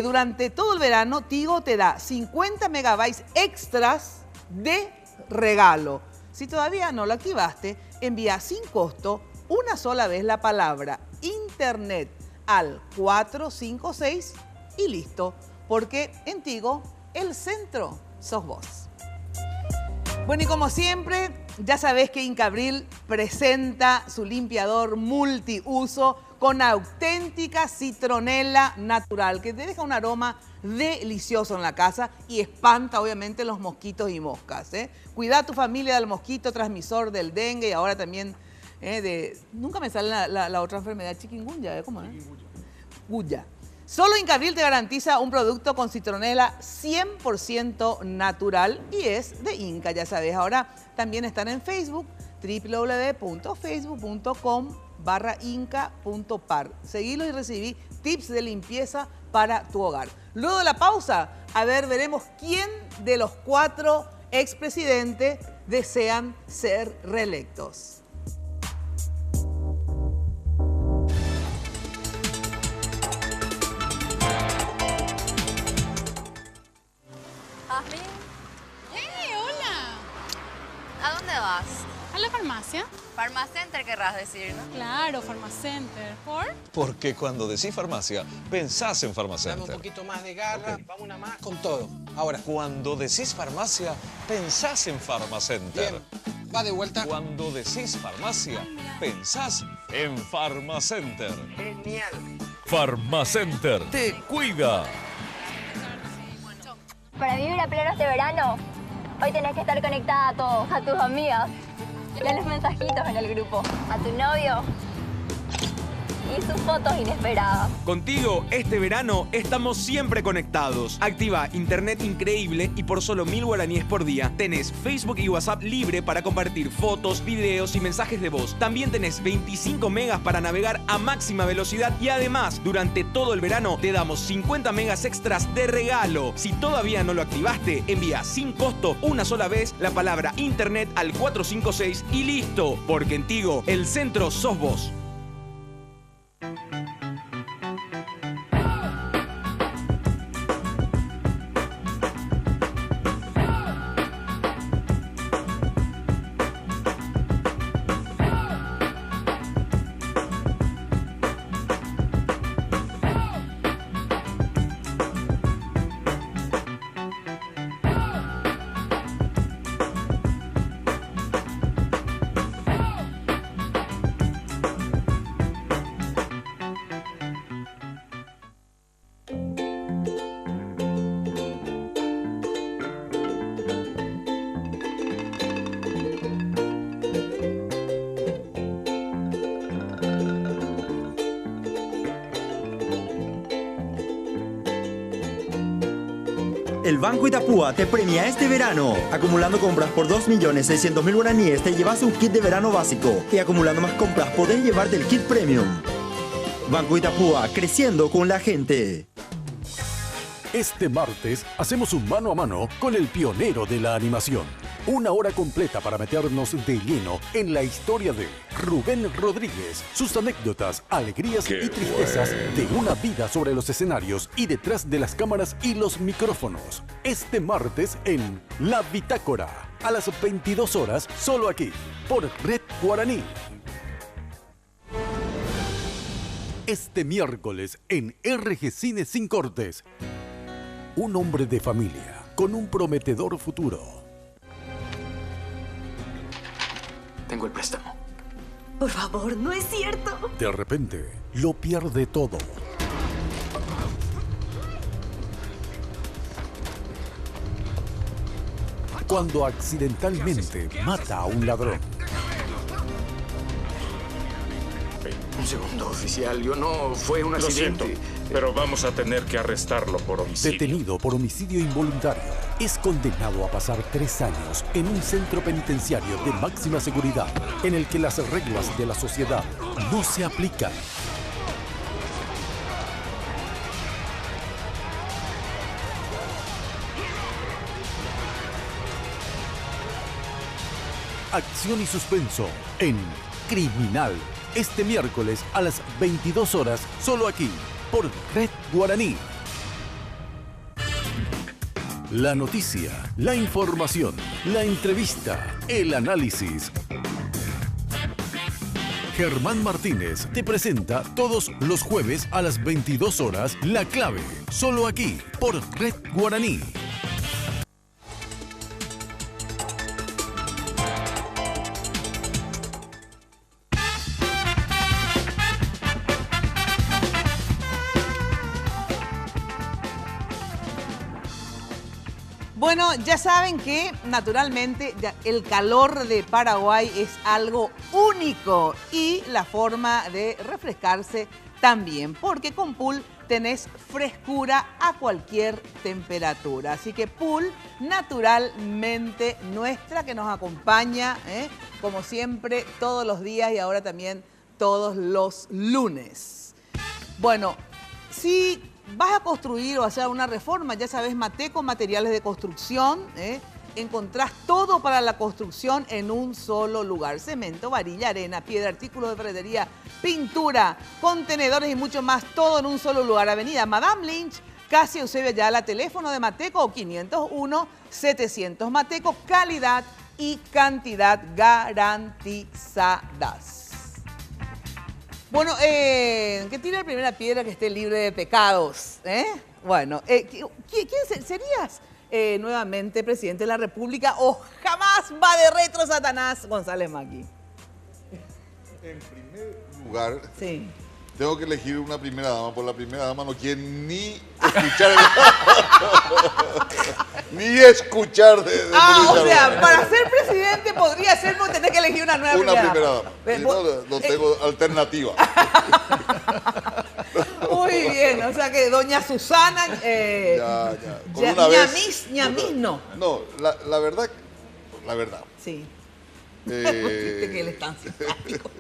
durante todo el verano Tigo te da 50 megabytes extras de regalo. Si todavía no lo activaste, envía sin costo una sola vez la palabra Internet al 456 y listo. Porque en Tigo, el centro sos vos. Bueno, y como siempre, ya sabés que Incabril presenta su limpiador multiuso con auténtica citronela natural, que te deja un aroma delicioso en la casa y espanta, obviamente, los mosquitos y moscas. Cuida a tu familia del mosquito transmisor del dengue y ahora también nunca me sale la otra enfermedad, chikungunya, ¿cómo es? Chikungunya. Solo Incabril te garantiza un producto con citronela 100% natural y es de Inca, ya sabes. Ahora también están en Facebook, www.facebook.com/inca.par. Seguilos y recibí tips de limpieza para tu hogar. Luego de la pausa, veremos quién de los 4 expresidentes desean ser reelectos. ¿A dónde vas? A la farmacia. Farmacenter querrás decir, ¿no? Claro, Farmacenter. ¿Por? Porque cuando decís farmacia, pensás en Farmacenter. Dame un poquito más de garra, vamos una más con todo. Ahora. Cuando decís farmacia, pensás en Farmacenter. Bien, va de vuelta. Cuando decís farmacia, pensás en Farmacenter. Genial. Farmacenter te cuida. Para vivir a pleno este verano, Hoy tenés que estar conectada a todos, a tus amigas, a los mensajitos en el grupo, a tu novio y sus fotos inesperadas. Contigo, este verano, estamos siempre conectados. Activa internet increíble y por solo 1000 guaraníes por día tenés Facebook y WhatsApp libre para compartir fotos, videos y mensajes de voz. También tenés 25 megas para navegar a máxima velocidad y además, durante todo el verano, te damos 50 megas extras de regalo. Si todavía no lo activaste, envía sin costo una sola vez la palabra internet al 456 y listo. Porque en Tigo, el centro sos vos. El Banco Itapúa te premia este verano. Acumulando compras por 2.600.000 guaraníes te llevas un kit de verano básico. Y acumulando más compras podés llevarte el kit premium. Banco Itapúa, creciendo con la gente. Este martes hacemos un mano a mano con el pionero de la animación. Una hora completa para meternos de lleno en la historia de Rubén Rodríguez, sus anécdotas, alegrías y tristezas de una vida sobre los escenarios y detrás de las cámaras y los micrófonos. Este martes en La Bitácora, a las 22 horas, solo aquí, por Red Guaraní. Este miércoles en RG Cine Sin Cortes, un hombre de familia con un prometedor futuro. Tengo el préstamo. Por favor, no es cierto. De repente, lo pierde todo. Cuando accidentalmente mata a un ladrón. Un segundo, oficial. Fue un accidente. Lo siento, pero vamos a tener que arrestarlo por homicidio. Detenido por homicidio involuntario, es condenado a pasar 3 años en un centro penitenciario de máxima seguridad, en el que las reglas de la sociedad no se aplican. Acción y suspenso en Criminal. Este miércoles a las 22 horas, solo aquí, por Red Guaraní. La noticia, la información, la entrevista, el análisis. Germán Martínez te presenta todos los jueves a las 22 horas La Clave, solo aquí, por Red Guaraní. Bueno, ya saben que naturalmente el calor de Paraguay es algo único y la forma de refrescarse también, porque con Pool tenés frescura a cualquier temperatura. Así que Pool, naturalmente nuestra, que nos acompaña, como siempre, todos los días y ahora también todos los lunes. Bueno, si vas a construir o hacer una reforma, ya sabes, Mateco Materiales de Construcción, encontrás todo para la construcción en un solo lugar. Cemento, varilla, arena, piedra, artículos de ferretería, pintura, contenedores y mucho más, todo en un solo lugar. Avenida Madame Lynch, casi Eusebio Ayala, teléfono de Mateco 501-700. Mateco, calidad y cantidad garantizadas. Bueno, que tire la primera piedra que esté libre de pecados. Bueno, ¿quién serías nuevamente presidente de la República o jamás va de retro Satanás González Maqui? En primer lugar, sí, Tengo que elegir una primera dama, porque la primera dama no quiere ni escuchar. Ni escuchar de o sea, para ser presidente podría ser, vos tenés que elegir una nueva primera dama. Si no tengo alternativa. Muy bien, o sea que doña Susana... Con una vez, ñamis no. No, la verdad. Sí. Que él es tan simpático.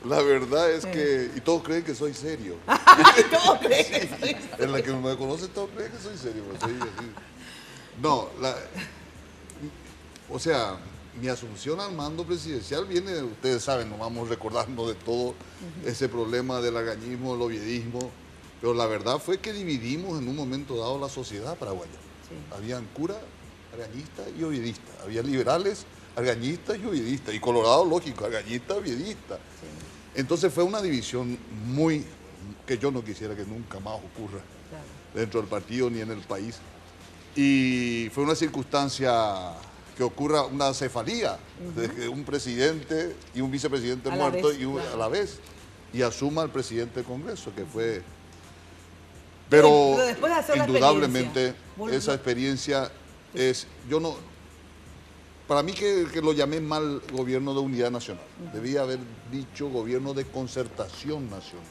La verdad es que... Y todos creen que soy serio. Todos creen que soy serio. En la que me conocen todos creen que soy serio. Pero soy así. No, o sea, mi asunción al mando presidencial viene, ustedes saben, nos vamos recordando de todo ese problema del agañismo, del oviedismo, pero la verdad fue que dividimos en un momento dado la sociedad paraguaya. Sí. Habían cura, agañistas y oviedistas. Había liberales, agañistas y oviedistas. Y Colorado, lógico, agañista, oviedista. Sí. Entonces fue una división que yo no quisiera que nunca más ocurra dentro del partido ni en el país. Y fue una circunstancia que ocurra una cefalía de un presidente y un vicepresidente muerto a la vez, y asuma el presidente del Congreso, que fue... Pero indudablemente esa experiencia es... Para mí que lo llamé mal gobierno de unidad nacional. Debía haber dicho gobierno de concertación nacional.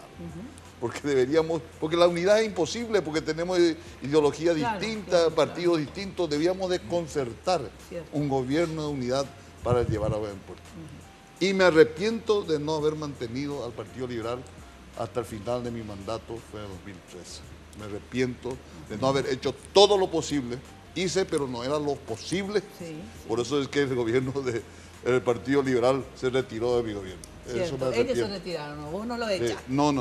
Porque la unidad es imposible, porque tenemos ideología distinta, partidos distintos, debíamos de concertar un gobierno de unidad para llevar a buen puerto. Y me arrepiento de no haber mantenido al Partido Liberal hasta el final de mi mandato, fue en 2013. Me arrepiento de no haber hecho todo lo posible. Hice, pero no era lo posible. Sí. Por eso es que el gobierno del Partido Liberal se retiró de mi gobierno. Cierto, ellos se retiraron, vos no lo echas. No,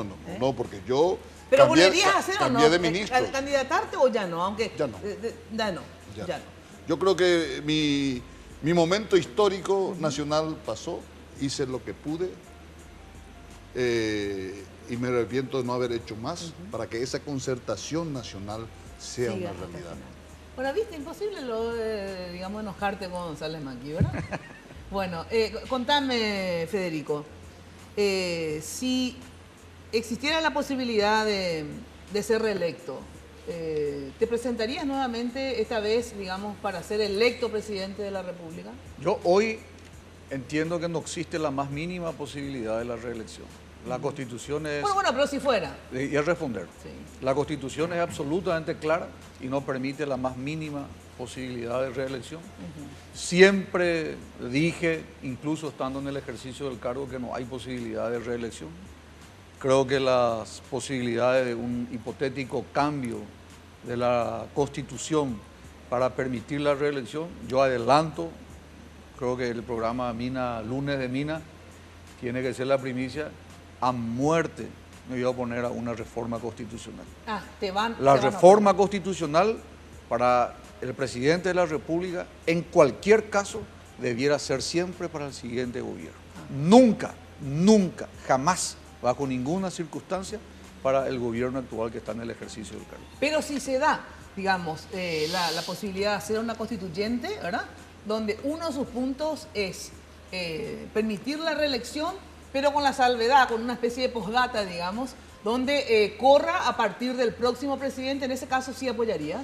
porque yo ¿Pero volverías a hacer o no? Cambié de ministro. ¿Candidatarte o ya no? Aunque ya no. Ya no. Yo creo que mi momento histórico nacional pasó, hice lo que pude y me arrepiento de no haber hecho más para que esa concertación nacional sea una realidad. Ahora, viste, imposible digamos, enojarte con González Maqui, ¿verdad? Bueno, contame, Federico, si existiera la posibilidad de ser reelecto, ¿te presentarías nuevamente esta vez, digamos, para ser electo presidente de la República? Yo hoy entiendo que no existe la más mínima posibilidad de la reelección. La Constitución es... Bueno, pero si fuera. Y es responder. Sí. La Constitución es absolutamente clara y no permite la más mínima posibilidad de reelección. Siempre dije, incluso estando en el ejercicio del cargo, que no hay posibilidad de reelección. Creo que las posibilidades de un hipotético cambio de la Constitución para permitir la reelección, yo adelanto, creo que el programa Lunes de Mina tiene que ser la primicia. A muerte me voy a oponer a una reforma constitucional. La reforma constitucional para el presidente de la República, en cualquier caso, debiera ser siempre para el siguiente gobierno. Nunca, jamás, bajo ninguna circunstancia, para el gobierno actual que está en el ejercicio del cargo. Pero si se da, digamos, la posibilidad de hacer una constituyente, ¿verdad?, donde uno de sus puntos es permitir la reelección, pero con la salvedad, con una especie de postdata, digamos, donde corra a partir del próximo presidente, ¿en ese caso sí apoyarías?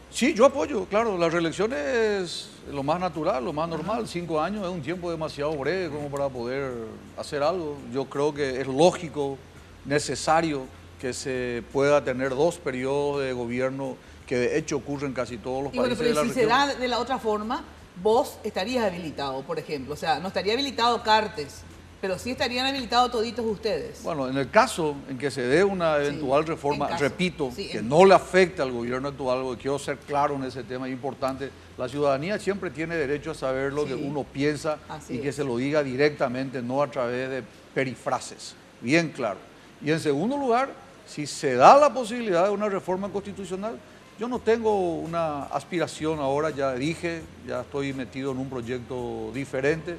Sí, yo apoyo, claro. La reelección es lo más natural, lo más normal. 5 años es un tiempo demasiado breve como para poder hacer algo. Yo creo que es lógico, necesario, que se pueda tener 2 periodos de gobierno, que de hecho ocurren en casi todos los países de la región. Pero si se da de la otra forma, vos estarías habilitado, por ejemplo. O sea, no estaría habilitado Cartes, pero sí estarían habilitados toditos ustedes. Bueno, en el caso en que se dé una eventual reforma, repito, que no le afecte al gobierno actual, porque quiero ser claro en ese tema, es importante. La ciudadanía siempre tiene derecho a saber lo que uno piensa y que se lo diga directamente, no a través de perifrases. Bien claro. Y en segundo lugar, si se da la posibilidad de una reforma constitucional, yo no tengo una aspiración ahora, ya dije, ya estoy metido en un proyecto diferente.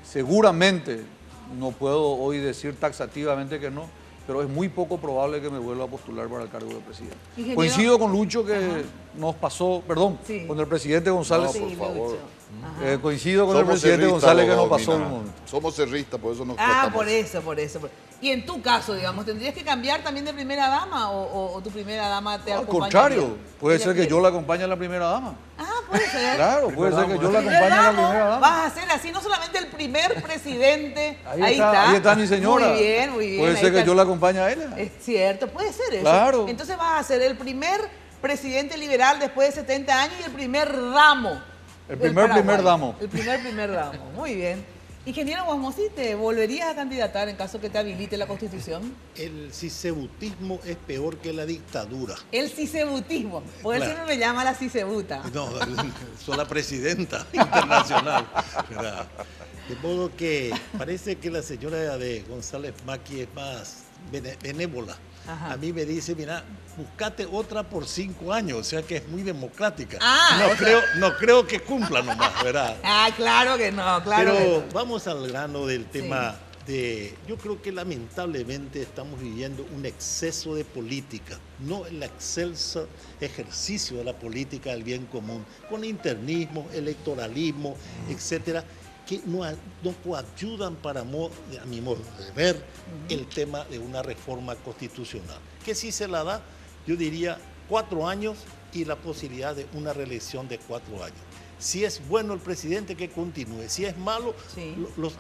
Seguramente, no puedo hoy decir taxativamente que no, pero es muy poco probable que me vuelva a postular para el cargo de presidente. Ingeniero. Coincido con Lucho que nos pasó, perdón, con el presidente González. No, por favor. Coincido con el Somos presidente cerristas González que los nos dos, pasó un Mina. momento. Somos cerristas, por eso nos Ah, tratamos. por eso. Y en tu caso, digamos, ¿tendrías que cambiar también de primera dama o tu primera dama te Al acompaña? contrario, puede ser que yo la acompañe a la primera dama. Ah, puede ser. Claro, puede ser que yo la acompañe a la primera dama. Vas a ser así, no solamente el primer presidente. Ahí Ahí está mi señora. Muy bien, muy bien. Puede ahí ser que está. yo la acompañe a ella. Es cierto, puede ser eso. Claro. Entonces vas a ser el primer presidente liberal después de 70 años y el primer damo. El del primer Paraguay. damo. El primer damo. Muy bien. Ingeniero Guasmosi, ¿te volverías a candidatar en caso que te habilite la Constitución? El cisebutismo es peor que la dictadura. El cisebutismo. Porque él Claro. siempre me llama la cisebuta. No, soy la presidenta internacional. ¿Verdad? De modo que parece que la señora de González Maqui es más benévola. Ajá. A mí me dice, mira, buscate otra por 5 años, o sea que es muy democrática. Ah, no creo que cumpla nomás, ¿verdad? Ah, claro que no, claro que Pero no. vamos al grano del tema yo creo que lamentablemente estamos viviendo un exceso de política, no el excelso ejercicio de la política del bien común, con internismo, electoralismo, etcétera, que no ayudan para, a mi modo de ver, el tema de una reforma constitucional. Que si se la da, yo diría 4 años y la posibilidad de una reelección de 4 años. Si es bueno el presidente, que continúe. Si es malo,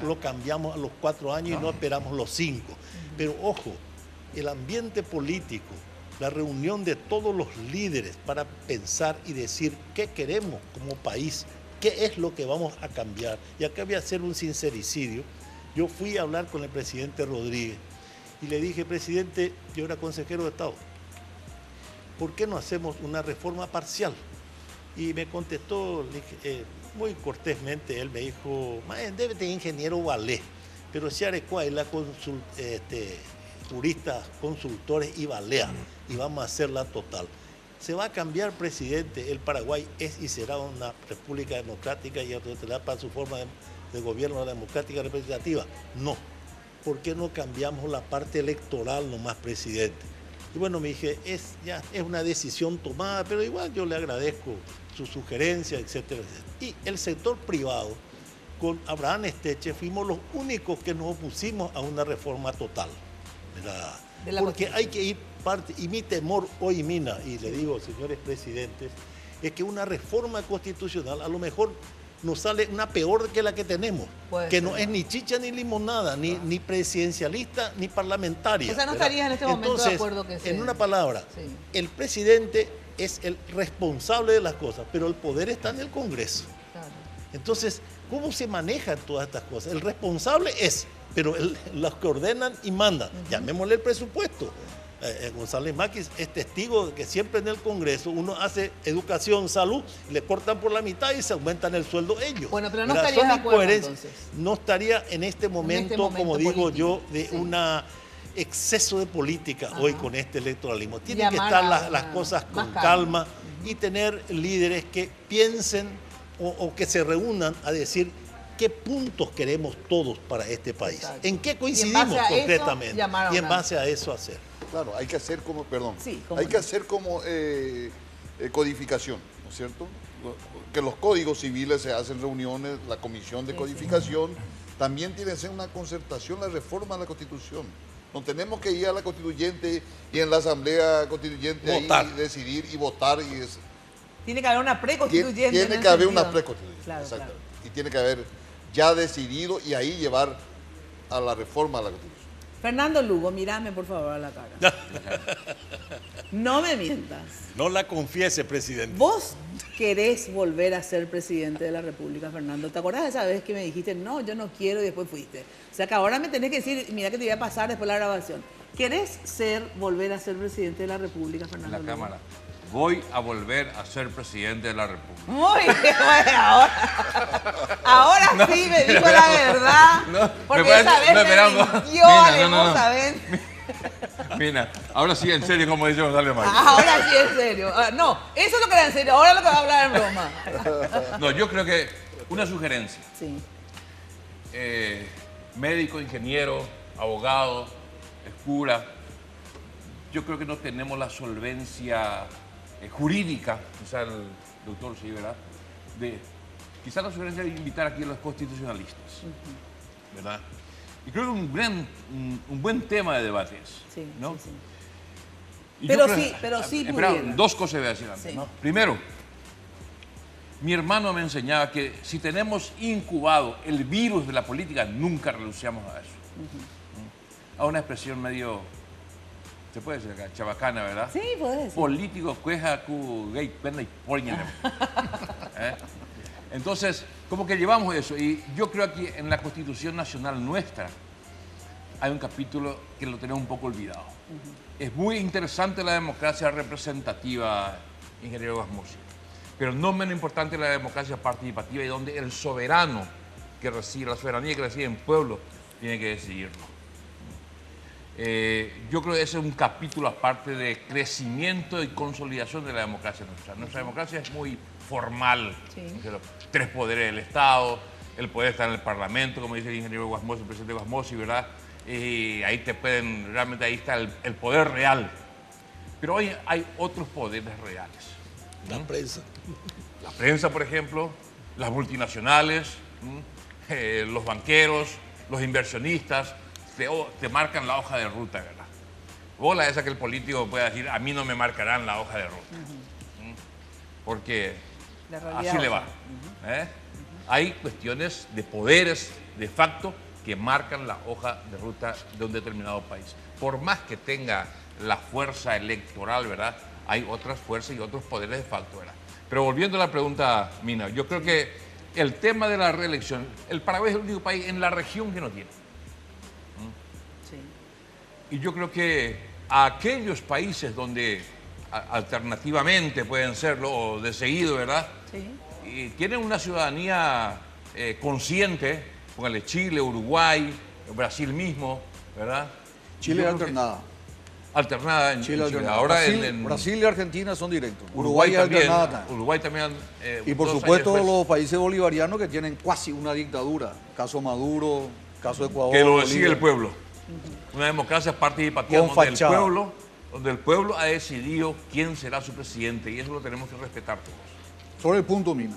lo cambiamos a los 4 años y no esperamos los 5. Pero ojo, el ambiente político, la reunión de todos los líderes para pensar y decir qué queremos como país, qué es lo que vamos a cambiar. Y acá voy a hacer un sincericidio. Yo fui a hablar con el presidente Rodríguez y le dije, presidente, yo era consejero de Estado, ¿por qué no hacemos una reforma parcial? Y me contestó muy cortésmente, él me dijo, debe de ingeniero Valé, pero si arecua la juristas, consultores y balea, y vamos a hacerla total. Se va a cambiar, presidente, el Paraguay es y será una república democrática y autoridad para su forma de gobierno democrática representativa. No, ¿por qué no cambiamos la parte electoral nomás, presidente? Y bueno, me dije, ya es una decisión tomada, pero igual yo le agradezco su sugerencia, etcétera, etcétera. Y el sector privado, con Abraham Esteche, fuimos los únicos que nos opusimos a una reforma total, ¿verdad? Porque hay que ir parte, y mi temor hoy, Mina, y le digo, señores presidentes, es que una reforma constitucional a lo mejor nos sale una peor que la que tenemos, que no es ni chicha ni limonada, ni presidencialista ni parlamentaria. O sea, no ¿verdad? estarías en este momento Entonces, de acuerdo que sea. En una palabra, el presidente es el responsable de las cosas, pero el poder está en el Congreso. Claro. Entonces, ¿cómo se manejan todas estas cosas? El responsable es, pero los que ordenan y mandan, llamémosle el presupuesto. González Maqui es testigo de que siempre en el Congreso uno hace educación, salud, le cortan por la mitad y se aumentan el sueldo ellos. Bueno, pero no ¿verdad? estarías Son de acuerdo, incoherencias. entonces. No estaría en este momento como digo yo, de un exceso de política hoy con este electoralismo. Tienen que estar las cosas con calma y tener líderes que piensen o que se reúnan a decir qué puntos queremos todos para este país. Exacto. ¿En qué coincidimos concretamente? Y en base a eso hacer. Claro, hay que hacer como, hay que hacer como codificación, ¿no es cierto? Que los códigos civiles se hacen reuniones, la comisión de codificación, también tiene que ser una concertación, la reforma de la Constitución. No tenemos que ir a la constituyente y en la asamblea constituyente ahí y decidir y votar. Tiene que haber una preconstituyente. Tiene que haber una preconstituyente, claro, exactamente. Claro. Y tiene que haber ya decidido y ahí llevar a la reforma de la Constitución. Fernando Lugo, mírame por favor a la cara. No me mientas. No la confiese, presidente. ¿Vos querés volver a ser presidente de la República, Fernando? ¿Te acordás de esa vez que me dijiste, no, yo no quiero y después fuiste? O sea que ahora me tenés que decir, mira que te voy a pasar después de la grabación. ¿Querés volver a ser presidente de la República, Fernando Lugo? Cámara. Voy a volver a ser presidente de la República. Muy bien, bueno, ahora no, sí me dijo la verdad. No, porque esa vez me mintió, vos sabés. Mira, ahora sí en serio, como dice González Maqui. Ahora sí en serio. No, eso es lo que era en serio, ahora es lo que va a hablar en broma. No, yo creo que una sugerencia. Sí. Médico, ingeniero, abogado, cura, yo creo que no tenemos la solvencia jurídica, quizá el doctor sí, ¿verdad? Quizá la solvencia de invitar aquí a los constitucionalistas, ¿verdad? Y creo que un buen tema de debate es, ¿no? Sí. Y Pero, yo pero sí espera, pudiera. dos cosas voy a decir antes, ¿no? Primero, mi hermano me enseñaba que si tenemos incubado el virus de la política, nunca renunciamos a eso. A una expresión medio, se puede decir acá, chabacana, ¿verdad? Sí, puedes decir. Político, cueja, cu, gay, pena y poñene. Entonces, como que llevamos eso. Y yo creo que en la Constitución Nacional nuestra hay un capítulo que lo tenemos un poco olvidado. Es muy interesante la democracia representativa, ingeniero Guasmosi, pero no menos importante la democracia participativa y donde el soberano que recibe, la soberanía que recibe el pueblo, tiene que decidirlo. Yo creo que ese es un capítulo aparte de crecimiento y consolidación de la democracia nuestra. Nuestra democracia es muy formal. Sí. 3 poderes del Estado, el poder está en el Parlamento, como dice el ingeniero Guasmosi, el presidente Guasmosi, ¿verdad? Y ahí te pueden, realmente ahí está el poder real. Pero hoy hay otros poderes reales. La prensa. La prensa, por ejemplo, las multinacionales, los banqueros, los inversionistas, te marcan la hoja de ruta, ¿verdad? Bola esa que el político pueda decir, a mí no me marcarán la hoja de ruta. Porque así le va. Hay cuestiones de poderes de facto que marcan la hoja de ruta de un determinado país. Por más que tenga la fuerza electoral, ¿verdad? Hay otras fuerzas y otros poderes de facto, ¿verdad? Pero volviendo a la pregunta, Mina, yo creo que el tema de la reelección, el Paraguay es el único país en la región que no tiene. Y yo creo que a aquellos países donde alternativamente pueden serlo o de seguido, ¿verdad? Y tienen una ciudadanía consciente, póngale Chile, Uruguay, Brasil mismo, ¿verdad? Chile es alternada. Alternada en Chile. Ahora Brasil y Argentina son directos. Uruguay es también. alternada. Uruguay también. Y por supuesto los países bolivarianos que tienen casi una dictadura. Caso Maduro, caso Ecuador. Que lo decide el pueblo. Una democracia participativa donde el pueblo ha decidido quién será su presidente y eso lo tenemos que respetar todos. Sobre el punto, Mina.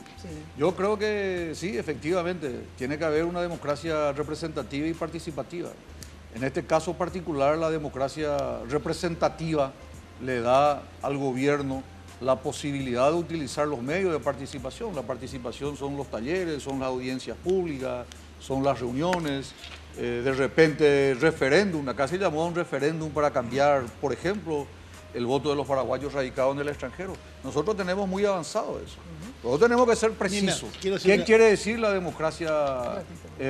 Yo creo que sí, efectivamente, tiene que haber una democracia representativa y participativa. En este caso particular, la democracia representativa le da al gobierno la posibilidad de utilizar los medios de participación. La participación son los talleres, son las audiencias públicas, son las reuniones, de repente referéndum. Acá se llamó un referéndum para cambiar, por ejemplo, el voto de los paraguayos radicados en el extranjero. Nosotros tenemos muy avanzado eso. Nosotros tenemos que ser precisos. ¿Qué quiere decir la democracia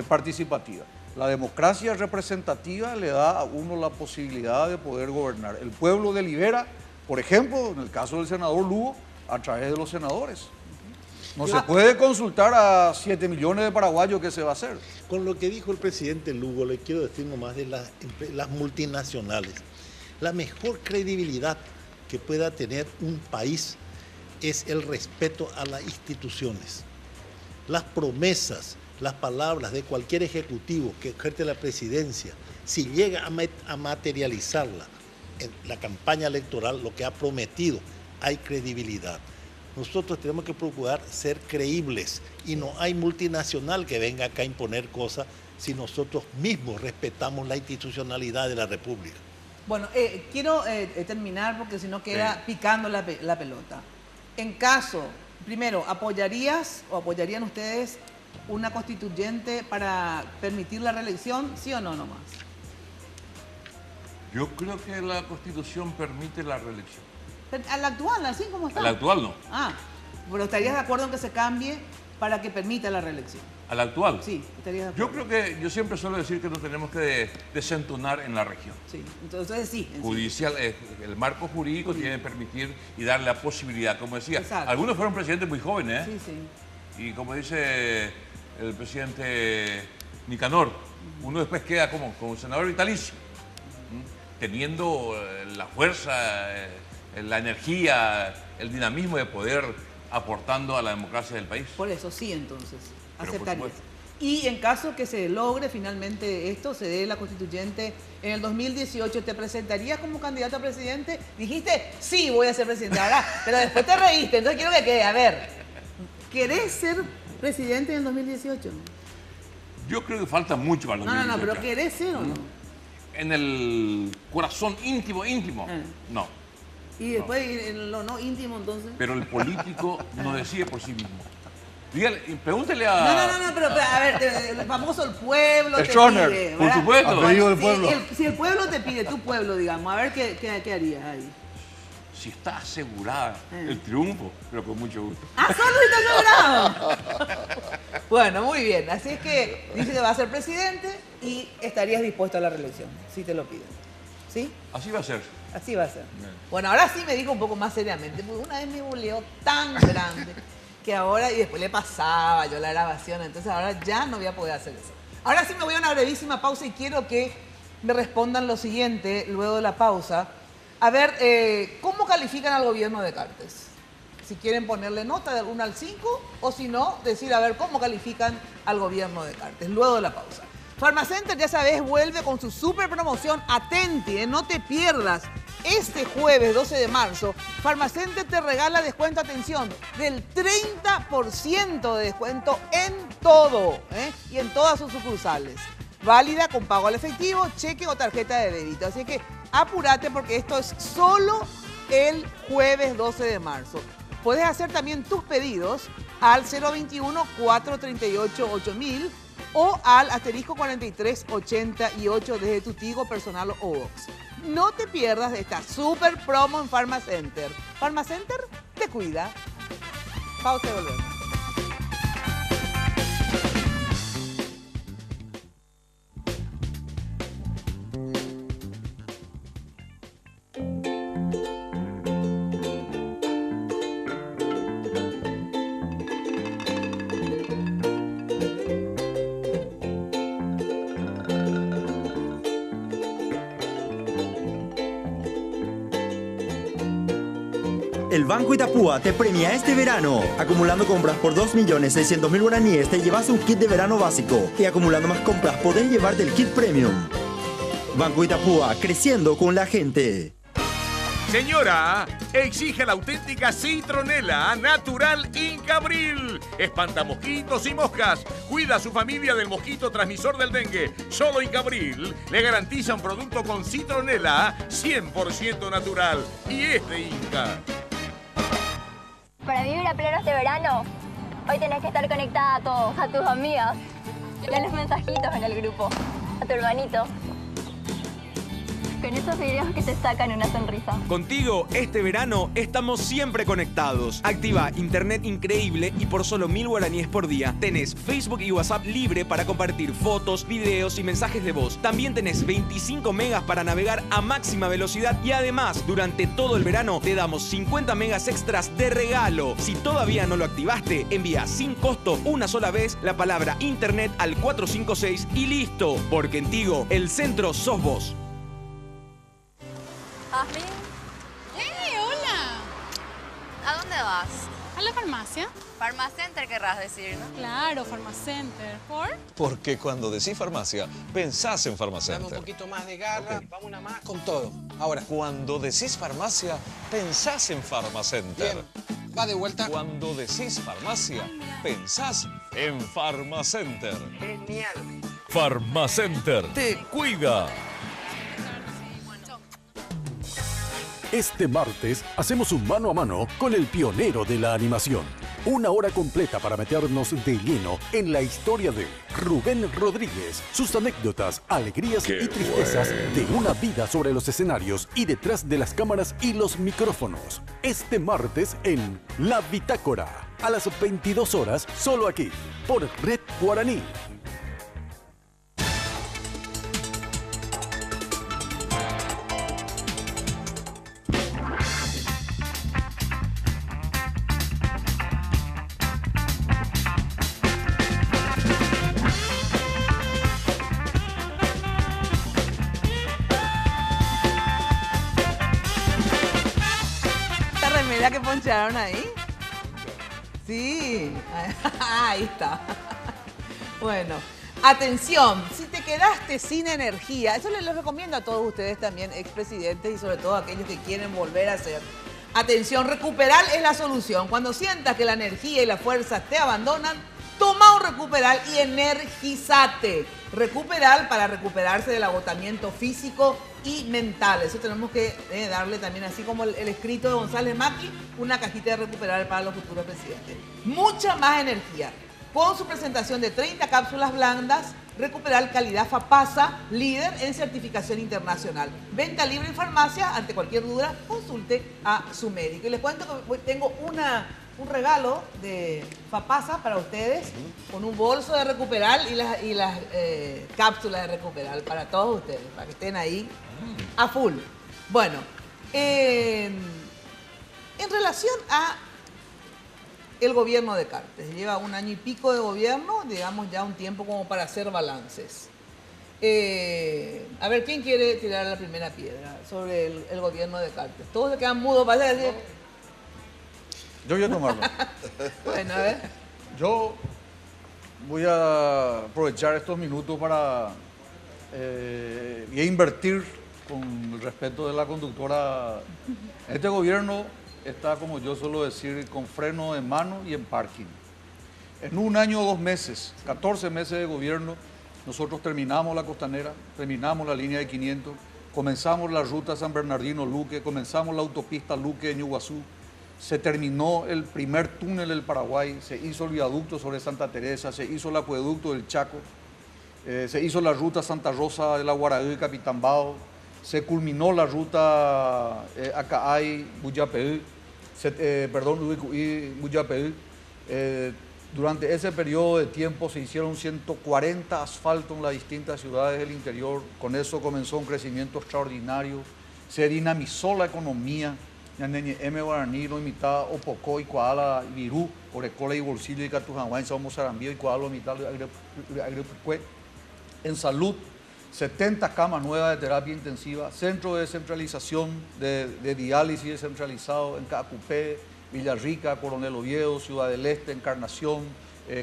participativa? La democracia representativa le da a uno la posibilidad de poder gobernar. El pueblo delibera, por ejemplo, en el caso del senador Lugo, a través de los senadores. No se puede consultar a 7 millones de paraguayos qué se va a hacer. Con lo que dijo el presidente Lugo, le quiero decir nomás de las multinacionales. La mejor credibilidad que pueda tener un país es el respeto a las instituciones. Las promesas, las palabras de cualquier ejecutivo que ejerce la presidencia, si llega a materializarla en la campaña electoral, lo que ha prometido, hay credibilidad. Nosotros tenemos que procurar ser creíbles y no hay multinacional que venga acá a imponer cosas si nosotros mismos respetamos la institucionalidad de la República. Bueno, quiero terminar porque si no queda picando la pelota. En caso, primero, ¿apoyarían ustedes una constituyente para permitir la reelección, sí o no nomás? Yo creo que la Constitución permite la reelección. ¿A la actual, así como está? A la actual no. Ah, pero ¿estarías de acuerdo en que se cambie para que permita la reelección? ¿A la actual? Sí, estarías de acuerdo. Yo creo que, yo siempre suelo decir que nos tenemos que desentonar en la región. Sí, entonces sí. Judicial, el marco jurídico tiene que permitir y dar la posibilidad, como decía. Exacto. Algunos fueron presidentes muy jóvenes, Sí, sí. Y como dice el presidente Nicanor, uno después queda como senador vitalicio, teniendo la fuerza, la energía, el dinamismo de poder aportando a la democracia del país. Por eso sí, entonces, Pero aceptarías. Y en caso que se logre finalmente esto, se dé la constituyente en el 2018, ¿te presentarías como candidato a presidente? Dijiste, sí, voy a ser presidente. Ahora, pero después te reíste, entonces quiero que quede. A ver, ¿querés ser presidente en el 2018? Yo creo que falta mucho para los 2018. No, pero ¿querés ser o no? En el corazón íntimo, no. Y después en lo no íntimo, entonces. Pero el político no decide por sí mismo. Dígale, pregúntele a... No, pero a ver, el famoso el pueblo el te Schoner, pide, por supuesto. A pedido del pueblo. Si el pueblo te pide, tu pueblo, digamos, a ver qué harías ahí. Si está asegurada el triunfo, pero con mucho gusto. ¡Ah, solo está asegurado! Bueno, muy bien. Así es que dice que va a ser presidente y estarías dispuesto a la reelección, si te lo piden. ¿Sí? Así va a ser. Así va a ser. Bueno, ahora sí me dijo un poco más seriamente, porque una vez me buleó tan grande que ahora, y después le pasaba yo la grabación, entonces ahora ya no voy a poder hacer eso. Ahora sí me voy a una brevísima pausa y quiero que me respondan lo siguiente luego de la pausa. A ver, ¿cómo califican al gobierno de Cartes? Si quieren ponerle nota del 1 al 5 o si no, decir a ver cómo califican al gobierno de Cartes luego de la pausa. Pharmacenter, ya sabes, vuelve con su super promoción. Atenti, no te pierdas. Este jueves 12 de marzo, Pharmacenter te regala descuento, atención, del 30% de descuento en todo, y en todas sus sucursales. Válida con pago al efectivo, cheque o tarjeta de débito. Así que apúrate porque esto es solo el jueves 12 de marzo. Puedes hacer también tus pedidos al 021-438-8000 o al asterisco 4388 desde tu Tigo personal o Box. No te pierdas de esta super promo en Pharmacenter. Pharmacenter te cuida. Pausa y volvemos. El Banco Itapúa te premia este verano. Acumulando compras por 2.600.000 guaraníes te llevas un kit de verano básico. Y acumulando más compras podés llevarte el kit premium. Banco Itapúa, creciendo con la gente. Señora, exige la auténtica citronela natural Incabril. Espanta mosquitos y moscas. Cuida a su familia del mosquito transmisor del dengue. Solo Incabril le garantiza un producto con citronela 100% natural. Y es de Inca. Para vivir a pleno este verano, hoy tenés que estar conectada a todos, a tus amigas, y a los mensajitos en el grupo, a tu hermanito. Con esos videos que te sacan una sonrisa. Contigo, este verano, estamos siempre conectados. Activa internet increíble y por solo 1.000 guaraníes por día tenés Facebook y WhatsApp libre para compartir fotos, videos y mensajes de voz. También tenés 25 megas para navegar a máxima velocidad y además, durante todo el verano, te damos 50 megas extras de regalo. Si todavía no lo activaste, envía sin costo una sola vez la palabra internet al 456 y listo. Porque en Tigo, el centro sos vos. Jasmine, ¡Hey, hola! ¿a dónde vas? ¿A la farmacia? Pharmacenter querrás decir, ¿no? Claro, Pharmacenter. ¿Por? Porque cuando decís farmacia, pensás en Dame un Pharmacenter. poquito más de garra, vamos una más con todo. Ahora. Cuando decís farmacia, pensás en Pharmacenter. Bien, va de vuelta. Cuando decís farmacia, pensás en Pharmacenter. Genial. Pharmacenter te cuida. Este martes hacemos un mano a mano con el pionero de la animación. Una hora completa para meternos de lleno en la historia de Rubén Rodríguez, sus anécdotas, alegrías y tristezas de una vida sobre los escenarios y detrás de las cámaras y los micrófonos. Este martes en La Bitácora, a las 22 horas, solo aquí, por Red Guaraní. ¿Remera que poncharon ahí? Sí, ahí está. Bueno, atención, si te quedaste sin energía, eso les recomiendo a todos ustedes también, expresidentes y sobre todo a aquellos que quieren volver a hacer. Atención, Recuperal es la solución. Cuando sientas que la energía y la fuerza te abandonan, toma un Recuperal y energizate. Recuperal para recuperarse del agotamiento físico y mental. Eso tenemos que darle también, así como el escrito de González Maki, una cajita de Recuperal para los futuros presidentes. Mucha más energía. Con su presentación de 30 cápsulas blandas, Recuperal calidad FAPASA, líder en certificación internacional. Venta libre en farmacia. Ante cualquier duda, consulte a su médico. Y les cuento que tengo un regalo de FAPASA para ustedes, con un bolso de Recuperal y las cápsulas de Recuperal para todos ustedes, para que estén ahí a full. Bueno, en relación a el gobierno de Cartes, lleva 1 año y pico de gobierno, digamos ya un tiempo como para hacer balances. A ver, ¿quién quiere tirar la primera piedra sobre el gobierno de Cartes? Todos se quedan mudos para decir... Yo voy a tomarlo. Bueno, a ver. Yo voy a aprovechar estos minutos para invertir con el respeto de la conductora. Este gobierno está, como yo suelo decir, con freno en mano y en parking. En 1 año o 2 meses, 14 meses de gobierno, nosotros terminamos la Costanera, terminamos la línea de 500, comenzamos la ruta San Bernardino-Luque, comenzamos la autopista Luque-Ñuguazú, se terminó el primer túnel del Paraguay, se hizo el viaducto sobre Santa Teresa, se hizo el acueducto del Chaco, se hizo la ruta Santa Rosa de la Guaraí, Capitambao, se culminó la ruta Acaay-Buyapeú, Buyapeú. Durante ese periodo de tiempo se hicieron 140 asfaltos en las distintas ciudades del interior. Con eso comenzó un crecimiento extraordinario. Se dinamizó la economía. M. Guaraní, no imitaba Opocó y Coala, Virú, Orecola y Bolsillo y Catujanguán, Somos Sarambío y Coala, imitaba Agrepucue. En salud, 70 camas nuevas de terapia intensiva, centro de descentralización de diálisis descentralizado en Cacupé, Villarrica, Coronel Oviedo, Ciudad del Este, Encarnación,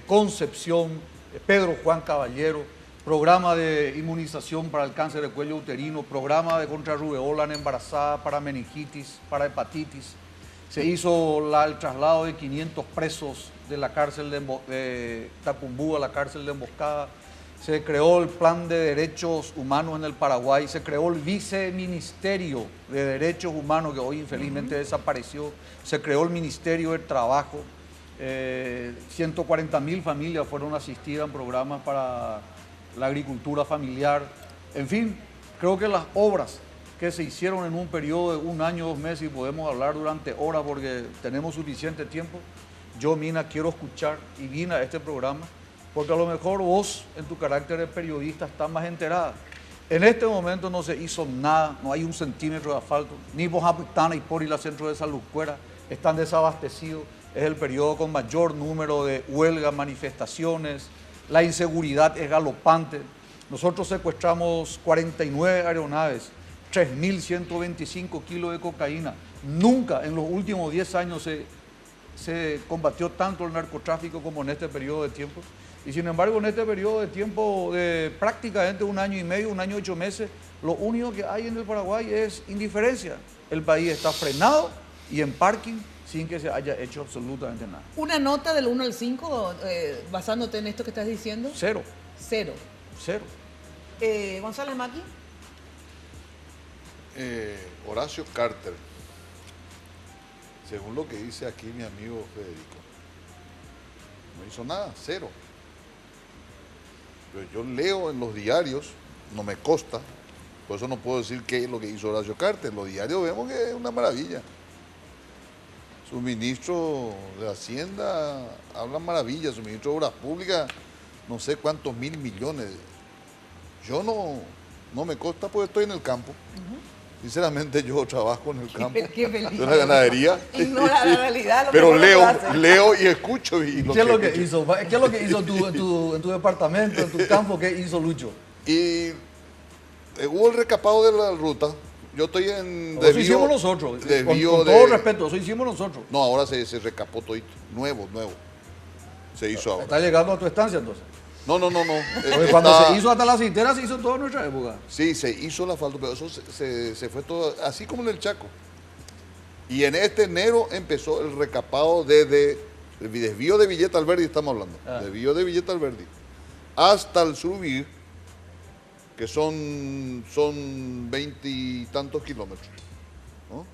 Concepción, Pedro Juan Caballero, programa de inmunización para el cáncer de cuello uterino, programa de contra rubeola en embarazada, para meningitis, para hepatitis. Se hizo el traslado de 500 presos de la cárcel de Tacumbú a la cárcel de Emboscada. Se creó el Plan de Derechos Humanos en el Paraguay, se creó el Viceministerio de Derechos Humanos, que hoy infelizmente desapareció, se creó el Ministerio del Trabajo, 140.000 familias fueron asistidas en programas para la agricultura familiar. En fin, creo que las obras que se hicieron en un periodo de 1 año, 2 meses, y podemos hablar durante horas porque tenemos suficiente tiempo, yo, Mina, quiero escuchar y vine a este programa porque a lo mejor vos, en tu carácter de periodista, estás más enterada. En este momento no se hizo nada, no hay 1 centímetro de asfalto, ni Bojapitana y Pori, la centro de salud Cuera, están desabastecidos, es el periodo con mayor número de huelgas, manifestaciones, la inseguridad es galopante. Nosotros secuestramos 49 aeronaves, 3.125 kilos de cocaína. Nunca en los últimos 10 años se combatió tanto el narcotráfico como en este periodo de tiempo. Y sin embargo, en este periodo de tiempo de prácticamente 1 año y medio, 1 año y 8 meses, lo único que hay en el Paraguay es indiferencia. El país está frenado y en parking sin que se haya hecho absolutamente nada. ¿Una nota del 1 al 5, basándote en esto que estás diciendo? 0. 0. 0. González Maki. Horacio Carter, según lo que dice aquí mi amigo Federico, no hizo nada, 0. Pero yo leo en los diarios, no me consta, por eso no puedo decir qué es lo que hizo Horacio Carter. En los diarios vemos que es una maravilla. Su ministro de Hacienda habla maravillas, su ministro de Obras Públicas, no sé cuántos 1.000 millones. Yo no me consta porque estoy en el campo. Sinceramente yo trabajo en el campo de la ganadería. Ignora la realidad. Pero leo y escucho. Y ¿Qué es lo que hizo? ¿Qué es lo que hizo en tu departamento, en tu campo? ¿Qué hizo Lucho? Y hubo el recapado de la ruta. Yo estoy en desvío. Eso hicimos nosotros. Con todo respeto, eso hicimos nosotros. No, ahora se recapó todo. Nuevo. Se hizo ahora. ¿Está llegando a tu estancia entonces? No. Porque cuando se hizo hasta la cintera, se hizo toda nuestra época. Sí, se hizo el asfalto, pero eso se fue todo, así como en el Chaco. Y en este enero empezó el recapado desde el desvío de Villeta Alberdi, estamos hablando. Desvío de Villeta Alberdi hasta el Surubí, que son 20 y tantos kilómetros, ¿no?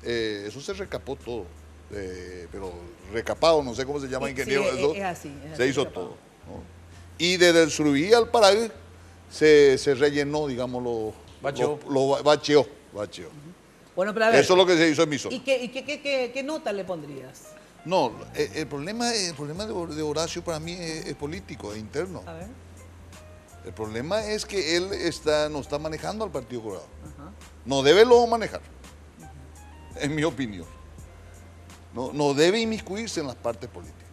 Eso se recapó todo, pero recapado, no sé cómo se llama, ingeniero. Sí, eso es así, se hizo todo, ¿no? Y desde el Surubí al Paraguay se rellenó, digamos, lo bacheó. Bueno, pero a ver, eso es lo que se hizo en mi zona. ¿Y qué nota le pondrías? No, el problema de Horacio para mí es político, es interno. A ver. El problema es que él no está manejando al Partido Colorado. No debe luego manejar, en mi opinión. No debe inmiscuirse en las partes políticas,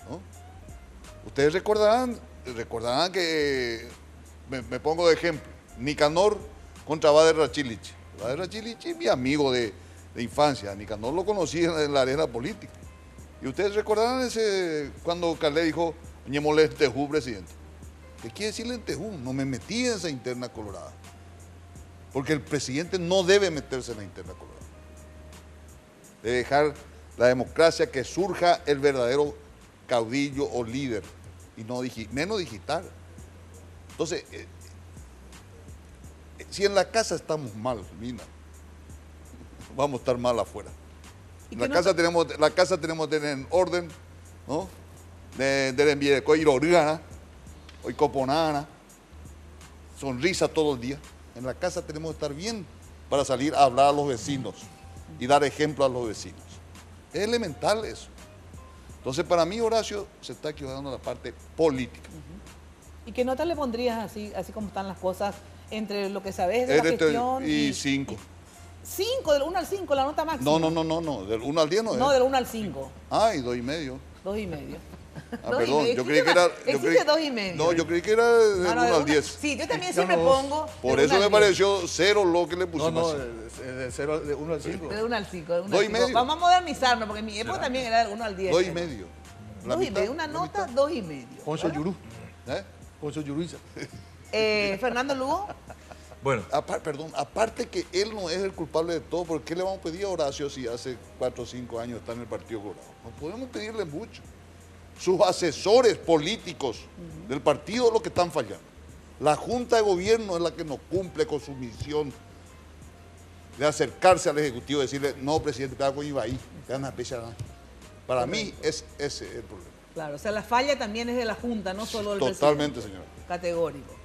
¿no? Ustedes recordarán que, me pongo de ejemplo, Nicanor contra Bader Rachilich. Bader Rachilich es mi amigo de infancia. Nicanor lo conocí en la arena política. Y ustedes recordarán cuando Calé dijo, ñemole Tejú, presidente. ¿Qué quiere decir Lentejú? No me metí en esa interna colorada. Porque el presidente no debe meterse en la interna colorada. Debe dejar la democracia que surja el verdadero caudillo o líder, y no menos digital. Entonces, si en la casa estamos mal, Mina, vamos a estar mal afuera. La casa tenemos que tener en orden, ¿no? De enviar hoy coponana, sonrisa todo el día. En la casa tenemos que estar bien para salir a hablar a los vecinos y dar ejemplo a los vecinos. Es elemental eso. Entonces, para mí, Horacio se está equivocando en la parte política. ¿Y qué nota le pondrías así como están las cosas entre lo que sabes de la gestión? Y 5. 5, del 1 al 5, la nota máxima. No, del 1 al 10 no es. No, del 1 al 5. Ah, y 2,5. 2,5. Perdón, yo creí que era... Existe 2,5. No, yo creí que era del 1 al 10. Sí, yo también siempre pongo... Por eso me pareció 0 lo que le pusimos. De 1 al 5. De 1 al 5. 2,5. Vamos a modernizarnos, porque en mi época también era del 1 al 10. 2,5. 2,5, una nota, 2,5. Poncho Yurú. Poncho Yuruiza. Fernando Lugo. Bueno. Aparte que él no es el culpable de todo, ¿por qué le vamos a pedir a Horacio si hace 4 o 5 años está en el Partido Colorado? No podemos pedirle mucho. Sus asesores políticos del partido es lo que están fallando. La Junta de Gobierno es la que no cumple con su misión de acercarse al Ejecutivo y decirle, no, presidente, te hago ahí, te dan a pechar. Para mí, ese es el problema. Claro, o sea, la falla también es de la Junta, no solo del Totalmente, presidente. señora. Categórico.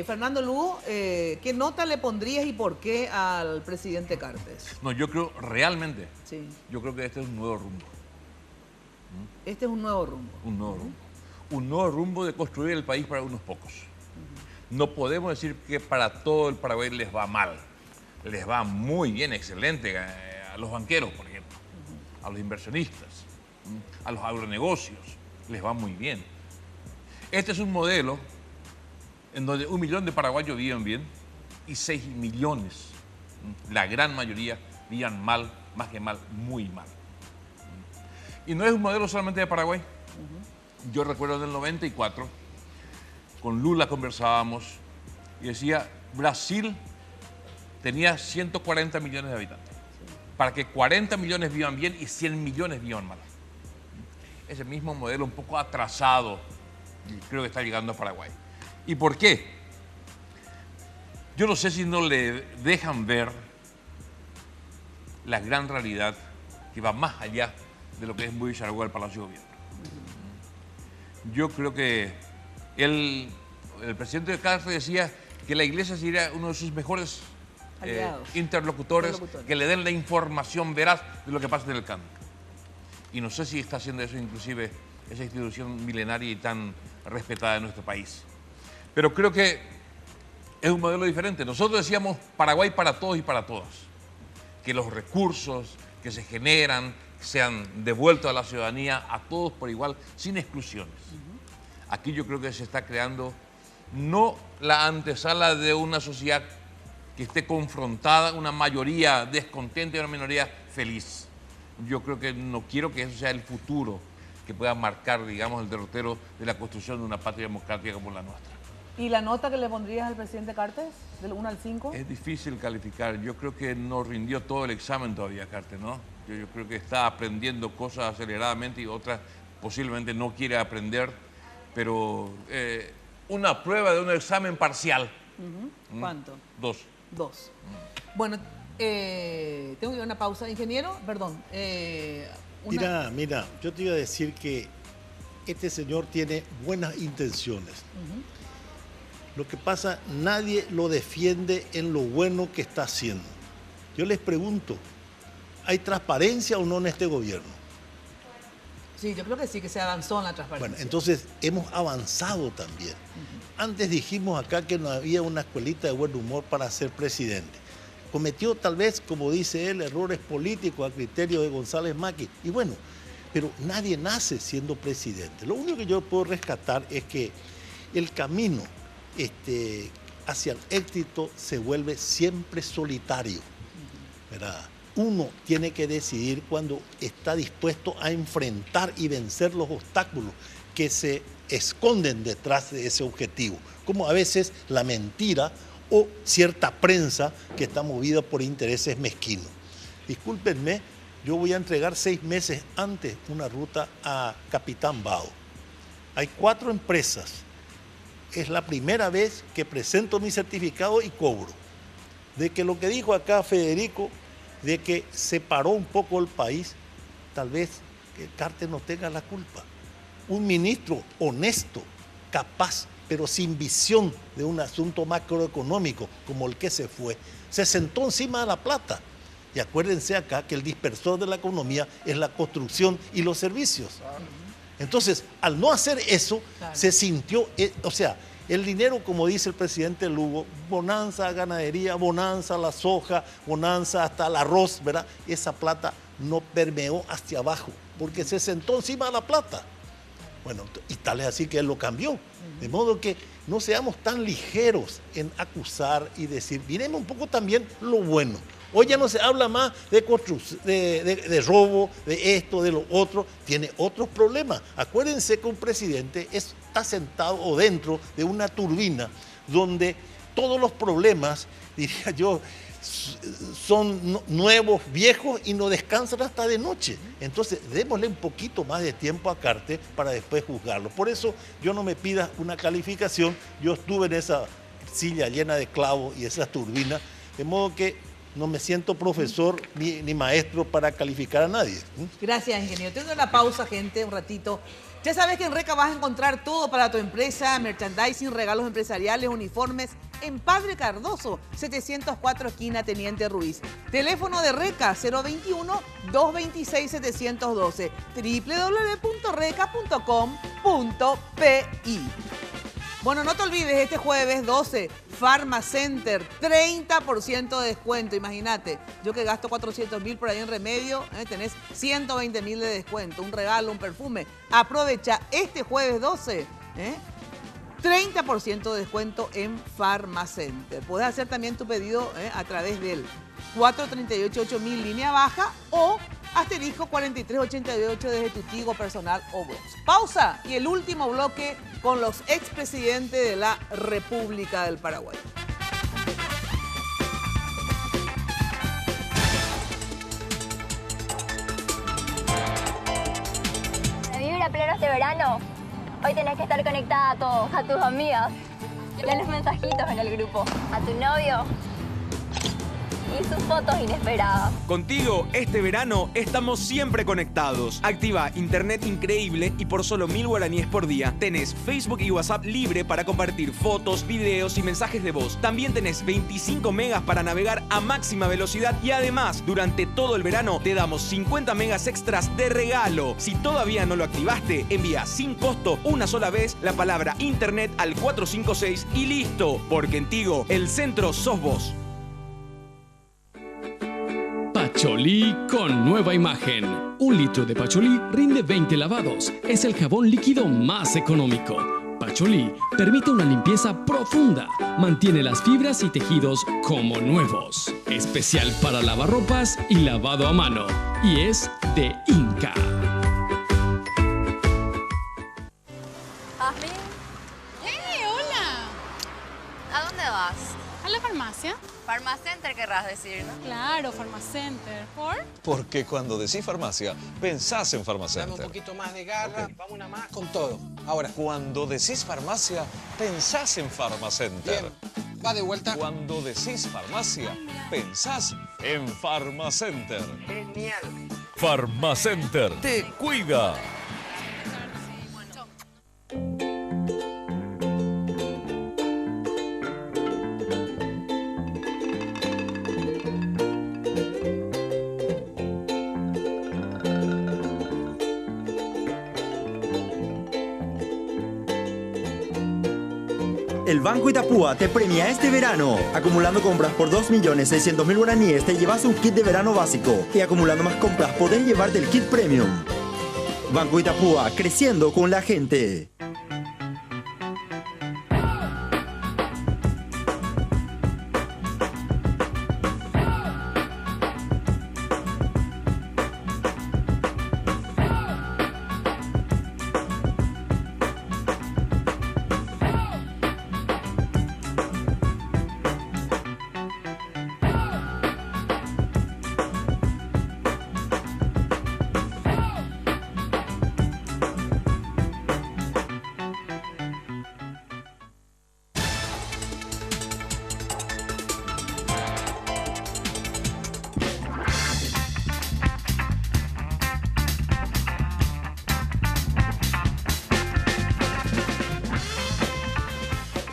Fernando Lugo, ¿qué nota le pondrías y por qué al presidente Cartes? No, yo creo realmente, sí. Yo creo que este es un nuevo rumbo. Este es un nuevo rumbo. Un nuevo rumbo. Un nuevo rumbo de construir el país para unos pocos. No podemos decir que para todo el Paraguay les va mal. Les va muy bien, excelente a los banqueros, por ejemplo, a los inversionistas, a los agronegocios, les va muy bien. Este es un modelo en donde 1 millón de paraguayos viven bien y 6 millones, la gran mayoría, vivan mal, más que mal, muy mal. Y no es un modelo solamente de Paraguay. Yo recuerdo en el 94, con Lula conversábamos y decía, Brasil tenía 140 millones de habitantes. Para que 40 millones vivan bien y 100 millones vivan mal. Ese mismo modelo un poco atrasado, creo que está llegando a Paraguay. ¿Y por qué? Yo no sé si no le dejan ver la gran realidad que va más allá de lo que es muy Charagua, el Palacio de Gobierno. Yo creo que el presidente de Cartes decía que la iglesia sería uno de sus mejores interlocutores que le den la información veraz de lo que pasa en el campo. Y no sé si está haciendo eso inclusive esa institución milenaria y tan respetada en nuestro país. Pero creo que es un modelo diferente. Nosotros decíamos Paraguay para todos y para todas. Que los recursos que se generan sean devueltos a la ciudadanía, a todos por igual, sin exclusiones. Aquí yo creo que se está creando no la antesala de una sociedad que esté confrontada, una mayoría descontenta y una minoría feliz. Yo creo que no quiero que eso sea el futuro que pueda marcar, digamos, el derrotero de la construcción de una patria democrática como la nuestra. ¿Y la nota que le pondrías al presidente Cartes, del 1 al 5? Es difícil calificar. Yo creo que no rindió todo el examen todavía, Cartes, ¿no? Yo creo que está aprendiendo cosas aceleradamente y otras posiblemente no quiere aprender, pero una prueba de un examen parcial. ¿Cuánto? 2. 2. Bueno, tengo que ir a una pausa. Ingeniero, perdón. Mira, yo te iba a decir que este señor tiene buenas intenciones. Lo que pasa, nadie lo defiende en lo bueno que está haciendo. Yo les pregunto, ¿hay transparencia o no en este gobierno? Sí, yo creo que sí, que se avanzó en la transparencia. Bueno, entonces hemos avanzado también. Antes dijimos acá que no había una escuelita de buen humor para ser presidente. Cometió tal vez, como dice él, errores políticos a criterio de González Maqui. Y bueno, pero nadie nace siendo presidente. Lo único que yo puedo rescatar es que el camino hacia el éxito se vuelve siempre solitario, ¿verdad? Uno tiene que decidir cuando está dispuesto a enfrentar y vencer los obstáculos que se esconden detrás de ese objetivo, como a veces la mentira o cierta prensa que está movida por intereses mezquinos. Discúlpenme, yo voy a entregar 6 meses antes una ruta a Capitán Bao. Hay 4 empresas. Es la primera vez que presento mi certificado y cobro. De que lo que dijo acá Federico, de que separó un poco el país, tal vez que Cartes no tenga la culpa. Un ministro honesto, capaz, pero sin visión de un asunto macroeconómico como el que se fue, se sentó encima de la plata. Y acuérdense acá que el dispersor de la economía es la construcción y los servicios. Entonces, al no hacer eso, se sintió, el dinero, como dice el presidente Lugo, bonanza a ganadería, bonanza a la soja, bonanza hasta el arroz, ¿verdad? Esa plata no permeó hacia abajo, porque se sentó encima de la plata. Bueno, y tal es así que él lo cambió. De modo que no seamos tan ligeros en acusar y decir, miremos un poco también lo bueno. Hoy ya no se habla más de robo, de esto, de lo otro, tiene otros problemas. Acuérdense que un presidente está sentado o dentro de una turbina donde todos los problemas, diría yo, son nuevos, viejos y no descansan hasta de noche. Entonces, démosle un poquito más de tiempo a Cartes para después juzgarlo. Por eso yo no me pidas una calificación, yo estuve en esa silla llena de clavos y esas turbinas, de modo que no me siento profesor ni maestro para calificar a nadie. Gracias, ingeniero. Tengo una pausa, gente, un ratito. Ya sabes que en Reca vas a encontrar todo para tu empresa, merchandising, regalos empresariales, uniformes, en Padre Cardoso, 704 esquina Teniente Ruiz. Teléfono de Reca, 021-226-712, www.reca.com.pi. Bueno, no te olvides, este jueves 12, Pharmacenter, 30% de descuento. Imagínate, yo que gasto 400.000 por ahí en remedio, tenés 120.000 de descuento, un regalo, un perfume. Aprovecha este jueves 12, 30% de descuento en Pharmacenter. Puedes hacer también tu pedido a través del 438-8000 línea baja o asterisco 4388 desde tu Tigo personal o Vox. Pausa y el último bloque con los expresidentes de la República del Paraguay. ¿Para vivir a pleno este verano? Hoy tenés que estar conectada a todos, a tus amigas, a los mensajitos en el grupo, a tu novio y sus fotos inesperadas. Contigo, este verano, estamos siempre conectados. Activa internet increíble y por solo 1000 guaraníes por día tenés Facebook y WhatsApp libre para compartir fotos, videos y mensajes de voz. También tenés 25 megas para navegar a máxima velocidad y además, durante todo el verano, te damos 50 megas extras de regalo. Si todavía no lo activaste, envía sin costo una sola vez la palabra internet al 456 y listo. Porque en Tigo, el centro sos vos. Pacholí con nueva imagen. 1 litro de Pacholí rinde 20 lavados. Es el jabón líquido más económico. Pacholí permite una limpieza profunda. Mantiene las fibras y tejidos como nuevos. Especial para lavarropas y lavado a mano. Y es de Inca. vas? A la farmacia. Farmacenter querrás decir, ¿no? Claro, Farmacenter. ¿Por? Porque cuando decís farmacia, pensás en Dame Farmacenter. un poquito más de garra, vamos una más con todo. Ahora. Cuando decís farmacia, pensás en Farmacenter. Bien, va de vuelta. Cuando decís farmacia, pensás en Farmacenter. Genial. Farmacenter te cuida. El Banco Itapúa te premia este verano. Acumulando compras por 2.600.000 guaraníes te llevas un kit de verano básico. Y acumulando más compras podés llevarte el kit premium. Banco Itapúa, creciendo con la gente.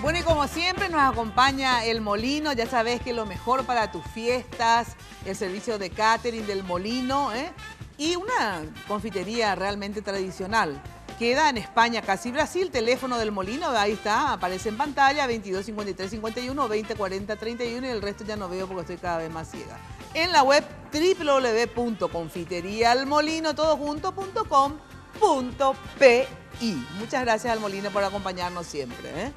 Bueno, y como siempre nos acompaña El Molino. Ya sabes que lo mejor para tus fiestas, el servicio de catering del Molino, y una confitería realmente tradicional. Queda en España, casi Brasil. Teléfono del Molino, ahí está, aparece en pantalla, 22 53 51, 20 40 31, y el resto ya no veo porque estoy cada vez más ciega. En la web www.confiteriaalmolino.com.pi. Muchas gracias al Molino por acompañarnos siempre.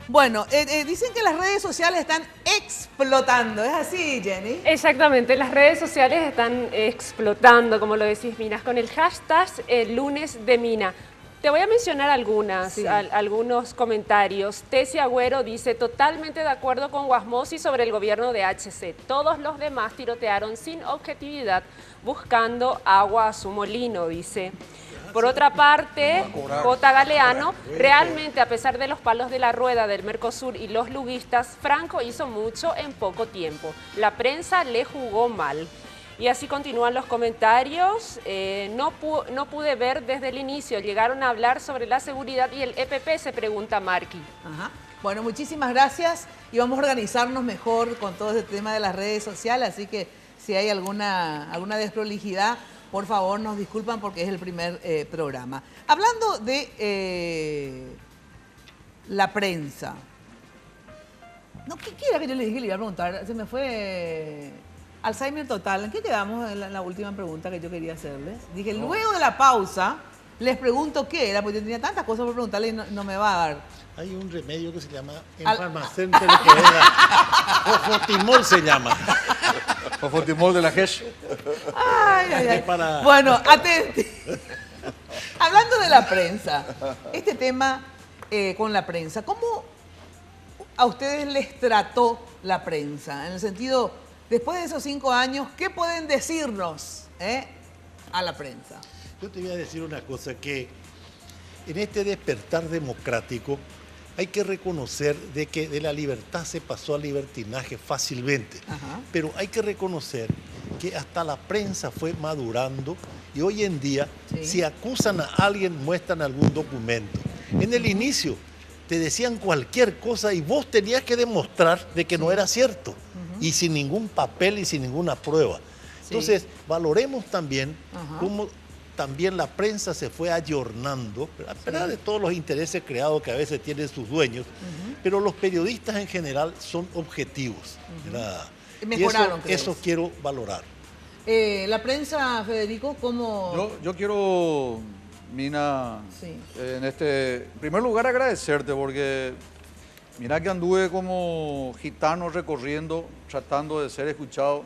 Bueno, dicen que las redes sociales están explotando, ¿es así, Jenny? Exactamente, las redes sociales están explotando, como lo decís, Mina, con el hashtag lunes de Mina. Te voy a mencionar algunos comentarios. Tessy Agüero dice, totalmente de acuerdo con Guasmosi sobre el gobierno de HC. Todos los demás tirotearon sin objetividad, buscando agua a su molino, dice. Por otra parte, J. Galeano, realmente a pesar de los palos de la rueda del Mercosur y los luguistas, Franco hizo mucho en poco tiempo. La prensa le jugó mal. Y así continúan los comentarios. No pude ver desde el inicio. Llegaron a hablar sobre la seguridad y el EPP, se pregunta Marqui. Ajá. Bueno, muchísimas gracias y vamos a organizarnos mejor con todo este tema de las redes sociales. Así que si hay alguna desprolijidad, por favor, nos disculpan porque es el primer programa. Hablando de la prensa. No, ¿qué era que yo le dije que le iba a preguntar? Se me fue Alzheimer total. ¿En qué quedamos en la última pregunta que yo quería hacerles? Dije, luego de la pausa, les pregunto qué era, porque yo tenía tantas cosas por preguntarle y no me va a dar. Hay un remedio que se llama en Farmacenter, que es Fofotimol se llama. Fofotimol de la GESH. Ay. Bueno, atenti. Hablando de la prensa, este tema con la prensa, ¿cómo a ustedes les trató la prensa? En el sentido, después de esos 5 años, ¿qué pueden decirnos a la prensa? Yo te voy a decir una cosa, que en este despertar democrático hay que reconocer de que de la libertad se pasó al libertinaje fácilmente. Ajá. Pero hay que reconocer que hasta la prensa fue madurando y hoy en día, si acusan a alguien, muestran algún documento. En el inicio te decían cualquier cosa y vos tenías que demostrar de que no era cierto, y sin ningún papel y sin ninguna prueba. Entonces, valoremos también cómo también la prensa se fue ayornando, a pesar de todos los intereses creados que a veces tienen sus dueños, pero los periodistas en general son objetivos. Mejoraron, y eso quiero valorar. La prensa, Federico, ¿cómo...? Yo quiero, Mina, en primer lugar agradecerte, porque mira que anduve como gitano recorriendo, tratando de ser escuchado,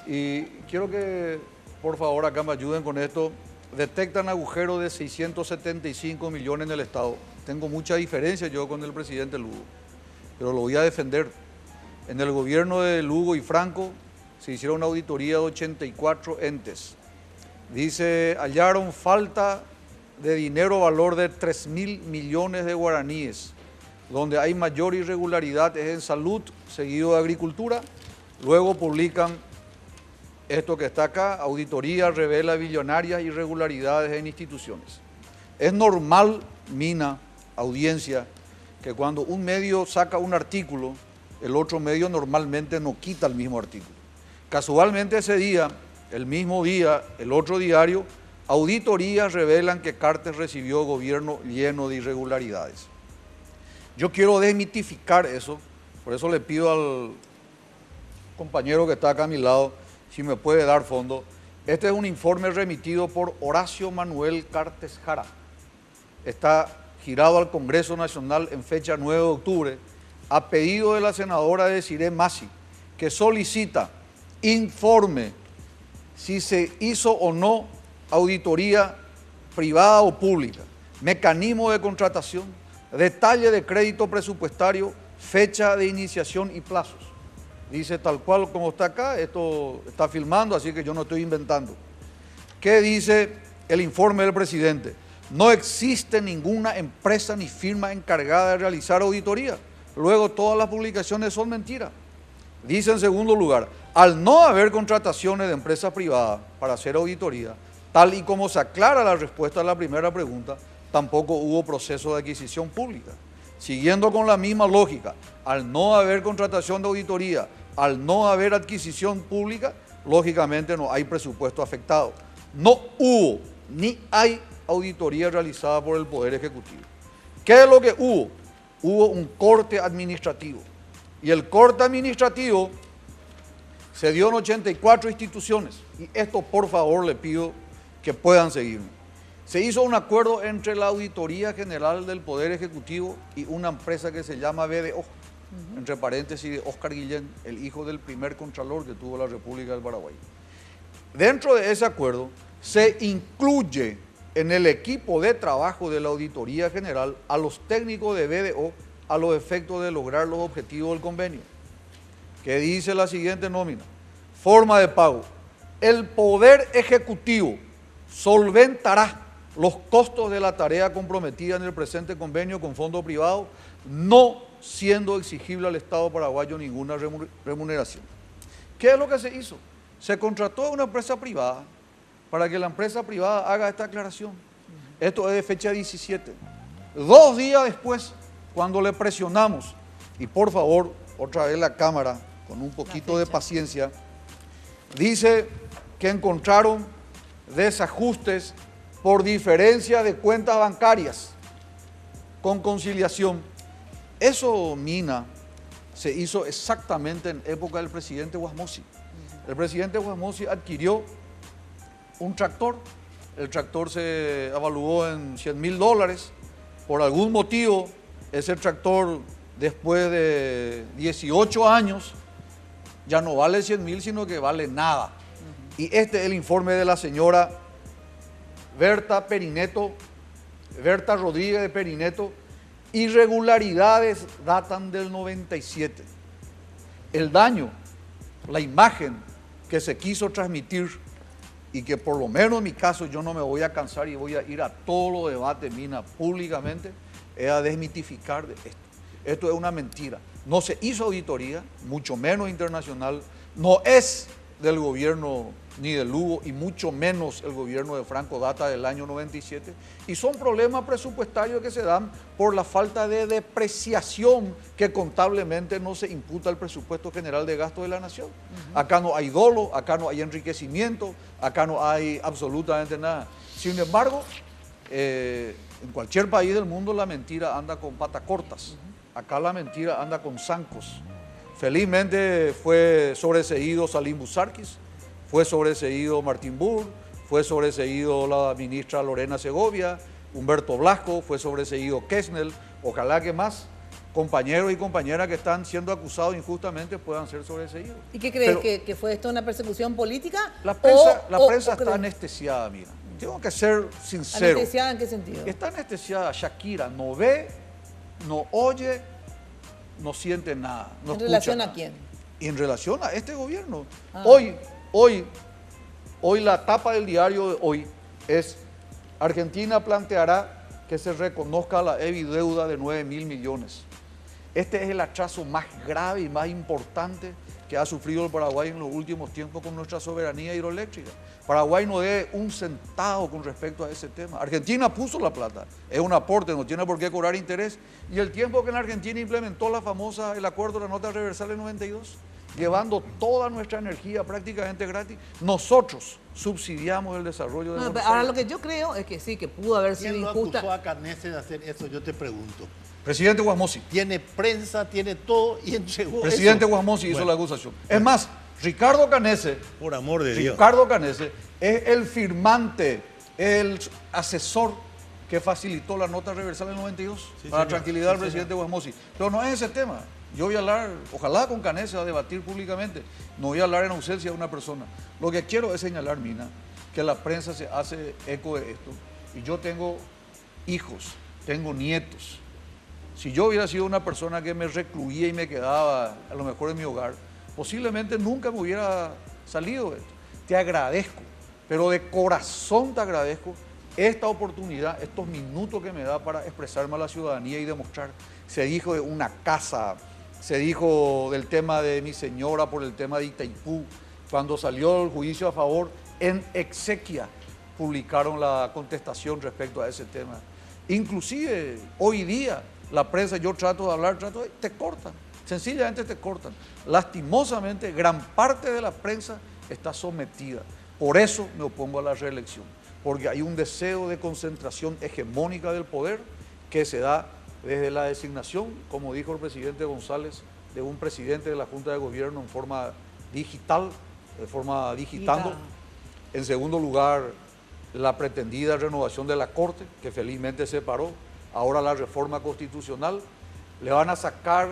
y quiero que por favor acá me ayuden con esto. Detectan agujero de 675 millones en el Estado. Tengo mucha diferencia yo con el presidente Lugo. pero lo voy a defender. En el gobierno de Lugo y Franco se hicieron una auditoría de 84 entes. Dice, hallaron falta de dinero valor de 3.000 millones de guaraníes. Donde hay mayor irregularidad es en salud, seguido de agricultura. Luego publican esto que está acá, auditoría revela billonarias irregularidades en instituciones. Es normal, Mina, audiencia, que cuando un medio saca un artículo, el otro medio normalmente no quita el mismo artículo. Casualmente ese día, el mismo día, el otro diario, auditorías revelan que Cartes recibió gobierno lleno de irregularidades. Yo quiero desmitificar eso, por eso le pido al compañero que está acá a mi lado, si me puede dar fondo. Este es un informe remitido por Horacio Manuel Cartes Jara. Está girado al Congreso Nacional en fecha 9 de octubre, a pedido de la senadora Desiree Masi, que solicita informe si se hizo o no auditoría privada o pública, mecanismo de contratación, detalle de crédito presupuestario, fecha de iniciación y plazos. Dice tal cual como está acá, esto está filmando, así que yo no estoy inventando. ¿Qué dice el informe del presidente? No existe ninguna empresa ni firma encargada de realizar auditoría. Luego todas las publicaciones son mentiras. Dice en segundo lugar, al no haber contrataciones de empresas privadas para hacer auditoría, tal y como se aclara la respuesta a la primera pregunta, tampoco hubo proceso de adquisición pública. Siguiendo con la misma lógica, al no haber contratación de auditoría, al no haber adquisición pública, lógicamente no hay presupuesto afectado. No hubo ni hay auditoría realizada por el Poder Ejecutivo. ¿Qué es lo que hubo? Hubo un corte administrativo. Y el corte administrativo se dio en 84 instituciones. Y esto, por favor, le pido que puedan seguirme. Se hizo un acuerdo entre la Auditoría General del Poder Ejecutivo y una empresa que se llama BDO, entre paréntesis de Oscar Guillén, el hijo del primer contralor que tuvo la República del Paraguay. Dentro de ese acuerdo se incluye en el equipo de trabajo de la Auditoría General a los técnicos de BDO a los efectos de lograr los objetivos del convenio, que dice la siguiente nómina: forma de pago. El Poder Ejecutivo solventará los costos de la tarea comprometida en el presente convenio con fondo privado, no siendo exigible al Estado paraguayo ninguna remuneración. ¿Qué es lo que se hizo? Se contrató a una empresa privada para que la empresa privada haga esta aclaración. Esto es de fecha 17. 2 días después, cuando le presionamos, y por favor, otra vez la cámara, con un poquito de paciencia, dice que encontraron desajustes por diferencia de cuentas bancarias con conciliación. Eso, Mina, se hizo exactamente en época del presidente Guasmosi. El presidente Guasmosi adquirió un tractor, el tractor se evaluó en $100.000, por algún motivo ese tractor después de 18 años ya no vale 100.000, sino que vale nada. Y este es el informe de la señora Berta Rodríguez de Perineto. Irregularidades datan del 97. El daño, la imagen que se quiso transmitir, y que por lo menos en mi caso yo no me voy a cansar y voy a ir a todos los debates, Mina, públicamente, es a desmitificar esto. Esto es una mentira. No se hizo auditoría, mucho menos internacional, no es del gobierno ni de Lugo y mucho menos el gobierno de Franco, data del año 97, y son problemas presupuestarios que se dan por la falta de depreciación que contablemente no se imputa al presupuesto general de gasto de la nación. Acá no hay dolo, acá no hay enriquecimiento, acá no hay absolutamente nada. Sin embargo, en cualquier país del mundo la mentira anda con patas cortas, acá la mentira anda con zancos. Felizmente fue sobreseído Salim Busarquis, fue sobreseído Martín Burr, fue sobreseído la ministra Lorena Segovia, Humberto Blasco, fue sobreseído Kesnel. Ojalá que más compañeros y compañeras que están siendo acusados injustamente puedan ser sobreseídos. ¿Y qué crees? ¿Que fue esto una persecución política? La prensa está anestesiada, mira. Tengo que ser sincero. ¿Anestesiada en qué sentido? Está anestesiada. Shakira no ve, no oye, no siente nada. No ¿En relación nada. a quién? Y en relación a este gobierno. Ah. Hoy la tapa del diario de hoy es: Argentina planteará que se reconozca la EBI deuda de 9.000 millones. Este es el hachazo más grave y más importante que ha sufrido el Paraguay en los últimos tiempos con nuestra soberanía hidroeléctrica. Paraguay no debe un centavo con respecto a ese tema. Argentina puso la plata, es un aporte, no tiene por qué cobrar interés. Y el tiempo que en Argentina implementó el acuerdo de la nota reversal en 92, llevando toda nuestra energía prácticamente gratis, nosotros subsidiamos el desarrollo de No, Buenos ahora Aires. lo que yo creo es que sí, que pudo haber sido ¿Quién lo injusta. acusó a Canese de hacer eso? Yo te pregunto. Presidente Guasmosi. Tiene prensa, tiene todo y entregó Presidente eso. Guasmosi hizo Bueno, la acusación. Es más, Ricardo Canese, por amor de Dios. Ricardo Canese es el firmante, el asesor que facilitó la nota reversal en el 92 para señor. tranquilidad del presidente Guasmosi. Pero no es ese tema. Yo voy a hablar, ojalá con Canese, a debatir públicamente. No voy a hablar en ausencia de una persona. Lo que quiero es señalar, Mina, que la prensa se hace eco de esto. Y yo tengo hijos, tengo nietos. Si yo hubiera sido una persona que me recluía y me quedaba a lo mejor en mi hogar, posiblemente nunca me hubiera salido de esto. Te agradezco, pero de corazón te agradezco esta oportunidad, estos minutos que me da para expresarme a la ciudadanía y demostrar. Se dijo de una casa, se dijo del tema de mi señora por el tema de Itaipú. Cuando salió el juicio a favor, en exequia publicaron la contestación respecto a ese tema. Inclusive hoy día la prensa, yo trato de hablar, te cortan, sencillamente te cortan. Lastimosamente, gran parte de la prensa está sometida. Por eso me opongo a la reelección, porque hay un deseo de concentración hegemónica del poder que se da desde la designación, como dijo el presidente González, de un presidente de la Junta de Gobierno en forma digital, de forma digitando. En segundo lugar, la pretendida renovación de la Corte, que felizmente se paró. Ahora la reforma constitucional. Le van a sacar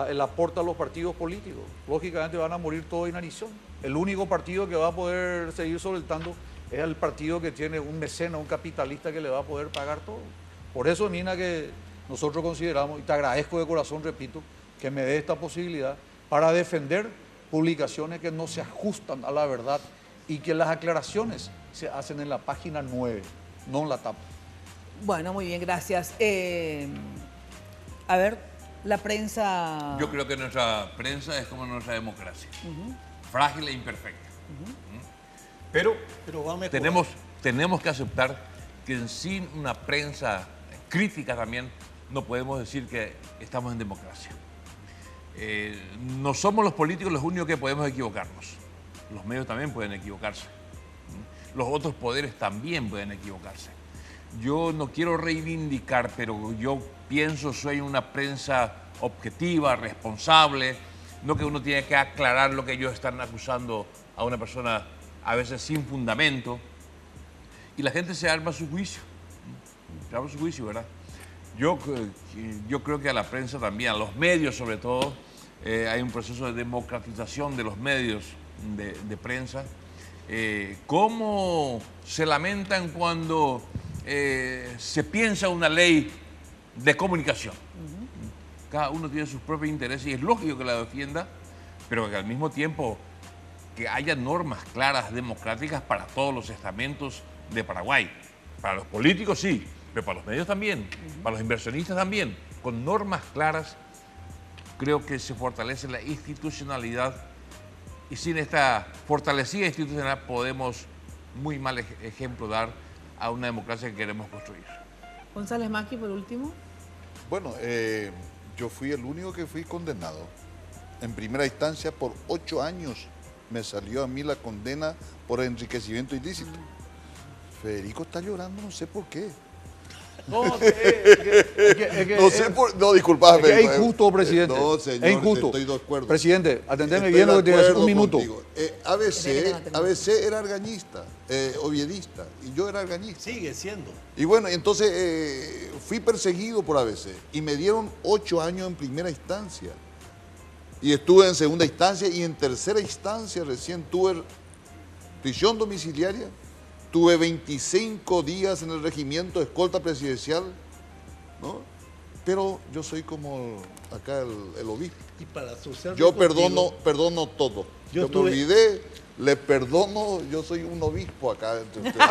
el aporte a los partidos políticos. Lógicamente van a morir todos en inanición. El único partido que va a poder seguir soltando es el partido que tiene un mecena, un capitalista que le va a poder pagar todo. Por eso, Mina, que nosotros consideramos, y te agradezco de corazón, repito, que me dé esta posibilidad para defender publicaciones que no se ajustan a la verdad y que las aclaraciones se hacen en la página 9, no en la tapa. Bueno, muy bien, gracias. A ver, la prensa... Yo creo que nuestra prensa es como nuestra democracia, frágil e imperfecta. Pero tenemos que aceptar que sin una prensa crítica también no podemos decir que estamos en democracia. No somos los políticos los únicos que podemos equivocarnos. Los medios también pueden equivocarse. Los otros poderes también pueden equivocarse. Yo no quiero reivindicar, pero yo pienso soy una prensa objetiva, responsable, no que uno tiene que aclarar lo que ellos están acusando a una persona a veces sin fundamento. Y la gente se arma su juicio. Se arma su juicio, ¿verdad? Yo creo que a la prensa también, a los medios sobre todo, hay un proceso de democratización de los medios de prensa. ¿Cómo se lamentan cuando se piensa una ley de comunicación? Cada uno tiene sus propios intereses y es lógico que la defienda, pero que al mismo tiempo que haya normas claras, democráticas para todos los estamentos de Paraguay. Para los políticos sí, pero para los medios también, para los inversionistas también. Con normas claras creo que se fortalece la institucionalidad y sin esta fortalecida institucionalidad podemos muy mal ejemplo dar a una democracia que queremos construir. González Macchi, por último. Bueno, yo fui el único que fui condenado. En primera instancia, por 8 años me salió a mí la condena por enriquecimiento ilícito. Federico está llorando, no sé por qué. No, disculpa, es injusto, presidente. No, señor, es injusto. estoy de acuerdo. Presidente, atendeme bien lo que tienes, un minuto. ABC era argañista, oviedista, y yo era argañista. Sigue siendo. Y bueno, entonces fui perseguido por ABC y me dieron 8 años en primera instancia. Y estuve en segunda instancia y en tercera instancia recién tuve prisión domiciliaria. Tuve 25 días en el regimiento de escolta presidencial, ¿no? Pero yo soy como acá el obispo. Y para asociarme yo contigo, perdono todo. Yo me estuve- olvidé, le perdono, yo soy un obispo acá entre ustedes.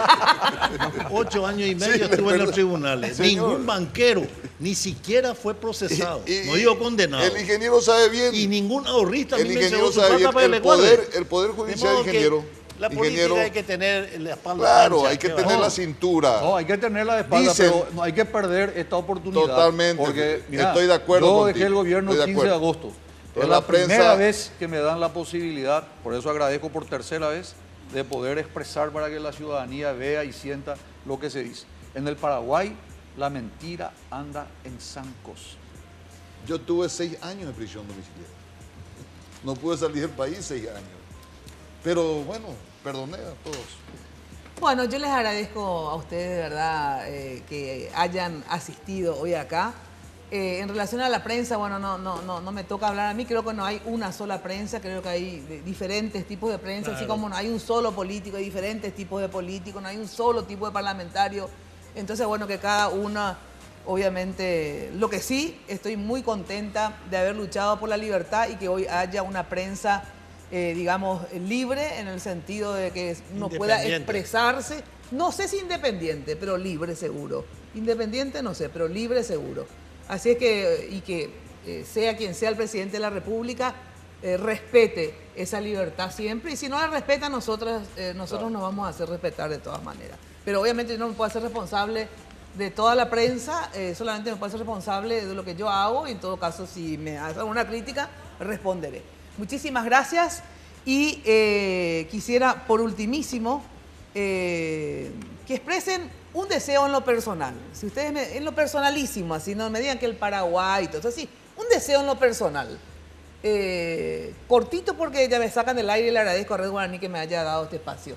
8 años y medio Sí, le estuve en los perdono. tribunales. Señor. Ningún banquero ni siquiera fue procesado. Y- no digo condenado. El ingeniero sabe bien. Y ningún ahorrista a El mí me ingeniero entregó su sabe plata bien. para que le guarde. El poder De judicial, modo que ingeniero. La política ingeniero, hay que tener la espalda claro, ancha, hay que ¿qué tener va? la cintura. No, hay que tener la espalda, Dicen- pero no hay que perder esta oportunidad. Totalmente, Porque, mira, estoy de acuerdo yo contigo, dejé el gobierno el estoy de 15 de acuerdo. agosto. Toda Es la la primera prensa- vez que me dan la posibilidad, por eso agradezco por tercera vez, de poder expresar para que la ciudadanía vea y sienta lo que se dice. En el Paraguay, la mentira anda en zancos. Yo tuve 6 años de prisión domiciliaria. No pude salir del país 6 años. Pero bueno, perdoné a todos. Bueno, yo les agradezco a ustedes de verdad que hayan asistido hoy acá. En relación a la prensa, bueno, no me toca hablar a mí, creo que no hay una sola prensa, creo que hay diferentes tipos de prensa, así como no hay un solo político, hay diferentes tipos de políticos, no hay un solo tipo de parlamentario. Entonces, bueno, que cada una, obviamente, lo que sí, estoy muy contenta de haber luchado por la libertad y que hoy haya una prensa, digamos, libre en el sentido de que uno pueda Independiente. expresarse, no sé si independiente, pero libre seguro. Independiente no sé, pero libre seguro. Así es que, y que sea quien sea el presidente de la República, respete esa libertad siempre. Y si no la respeta, nosotros nos vamos a hacer respetar de todas maneras. Pero obviamente yo no me puedo hacer responsable de toda la prensa, solamente me puedo hacer responsable de lo que yo hago. Y en todo caso, si me hacen una crítica, responderé. Muchísimas gracias. Y quisiera, por ultimísimo, que expresen un deseo en lo personal. Si ustedes en lo personalísimo, así no me digan que el Paraguay y todo eso, así, un deseo en lo personal. Cortito porque ya me sacan del aire y le agradezco a Red Guaraní que me haya dado este espacio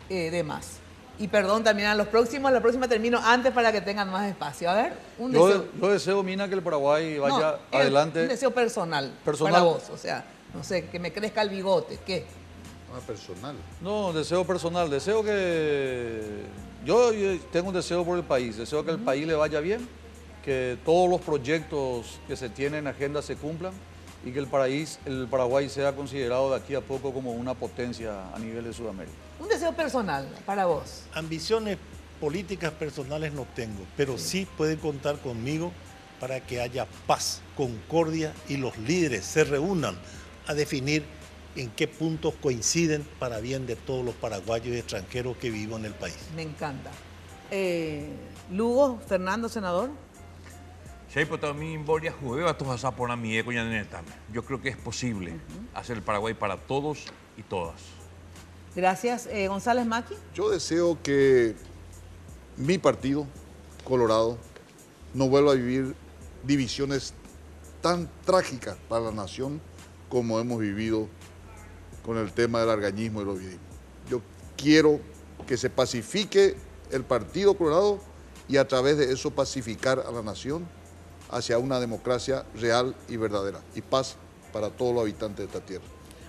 de más. Y perdón también a los próximos, la próxima termino antes para que tengan más espacio. A ver, un deseo. Yo deseo, Mina, que el Paraguay vaya No, adelante. Un deseo personal, para vos, o sea, no sé, que me crezca el bigote, ¿qué? Personal. No, deseo personal. Deseo que... Yo tengo un deseo por el país. Deseo que el país le vaya bien, que todos los proyectos que se tienen en agenda se cumplan y que el Paraguay sea considerado de aquí a poco como una potencia a nivel de Sudamérica. Un deseo personal para vos. Ambiciones políticas personales no tengo, pero sí pueden contar conmigo para que haya paz, concordia y los líderes se reúnan a definir en qué puntos coinciden para bien de todos los paraguayos y extranjeros que viven en el país. Me encanta. Lugo, Fernando, senador. Sí, pero también voy a jugar a todas esas por la mía, yo creo que es posible hacer el Paraguay para todos y todas. Gracias. González Maqui. Yo deseo que mi partido, Colorado, no vuelva a vivir divisiones tan trágicas para la nación como hemos vivido con el tema del argañismo y el ovidismo. Yo quiero que se pacifique el Partido Colorado y a través de eso pacificar a la nación hacia una democracia real y verdadera y paz para todos los habitantes de esta tierra.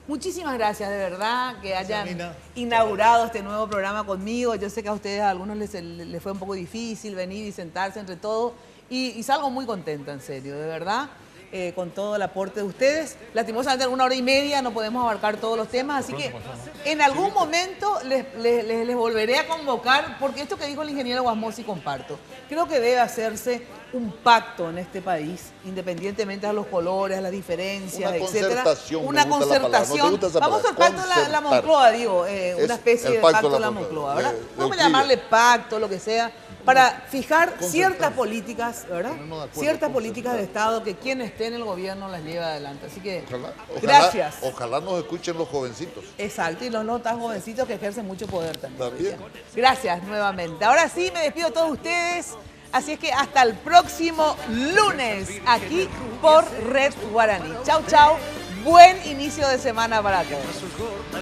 Muchísimas gracias, de verdad, que hayan inaugurado este nuevo programa conmigo. Yo sé que a ustedes, a algunos les fue un poco difícil venir y sentarse entre todos y salgo muy contenta, en serio, de verdad. Con todo el aporte de ustedes. Lastimosamente en 1 hora y media no podemos abarcar todos los temas, así que en algún momento les volveré a convocar, porque esto que dijo el ingeniero Guasmosi comparto. Creo que debe hacerse un pacto en este país, independientemente de los colores, las diferencias, etcétera. Una concertación. Vamos al pacto de la Moncloa, digo, una especie de pacto de la Moncloa, ¿verdad? Vamos a llamarle pacto, lo que sea, para fijar ciertas políticas, ¿verdad? Ciertas políticas de Estado que quien esté en el gobierno las lleve adelante. Así que, gracias. Ojalá nos escuchen los jovencitos. Exacto, y los no tan jovencitos que ejercen mucho poder también. Gracias nuevamente. Ahora sí, me despido de todos ustedes. Así es que hasta el próximo lunes, aquí por Red Guaraní. Chau, chau. Buen inicio de semana para todos.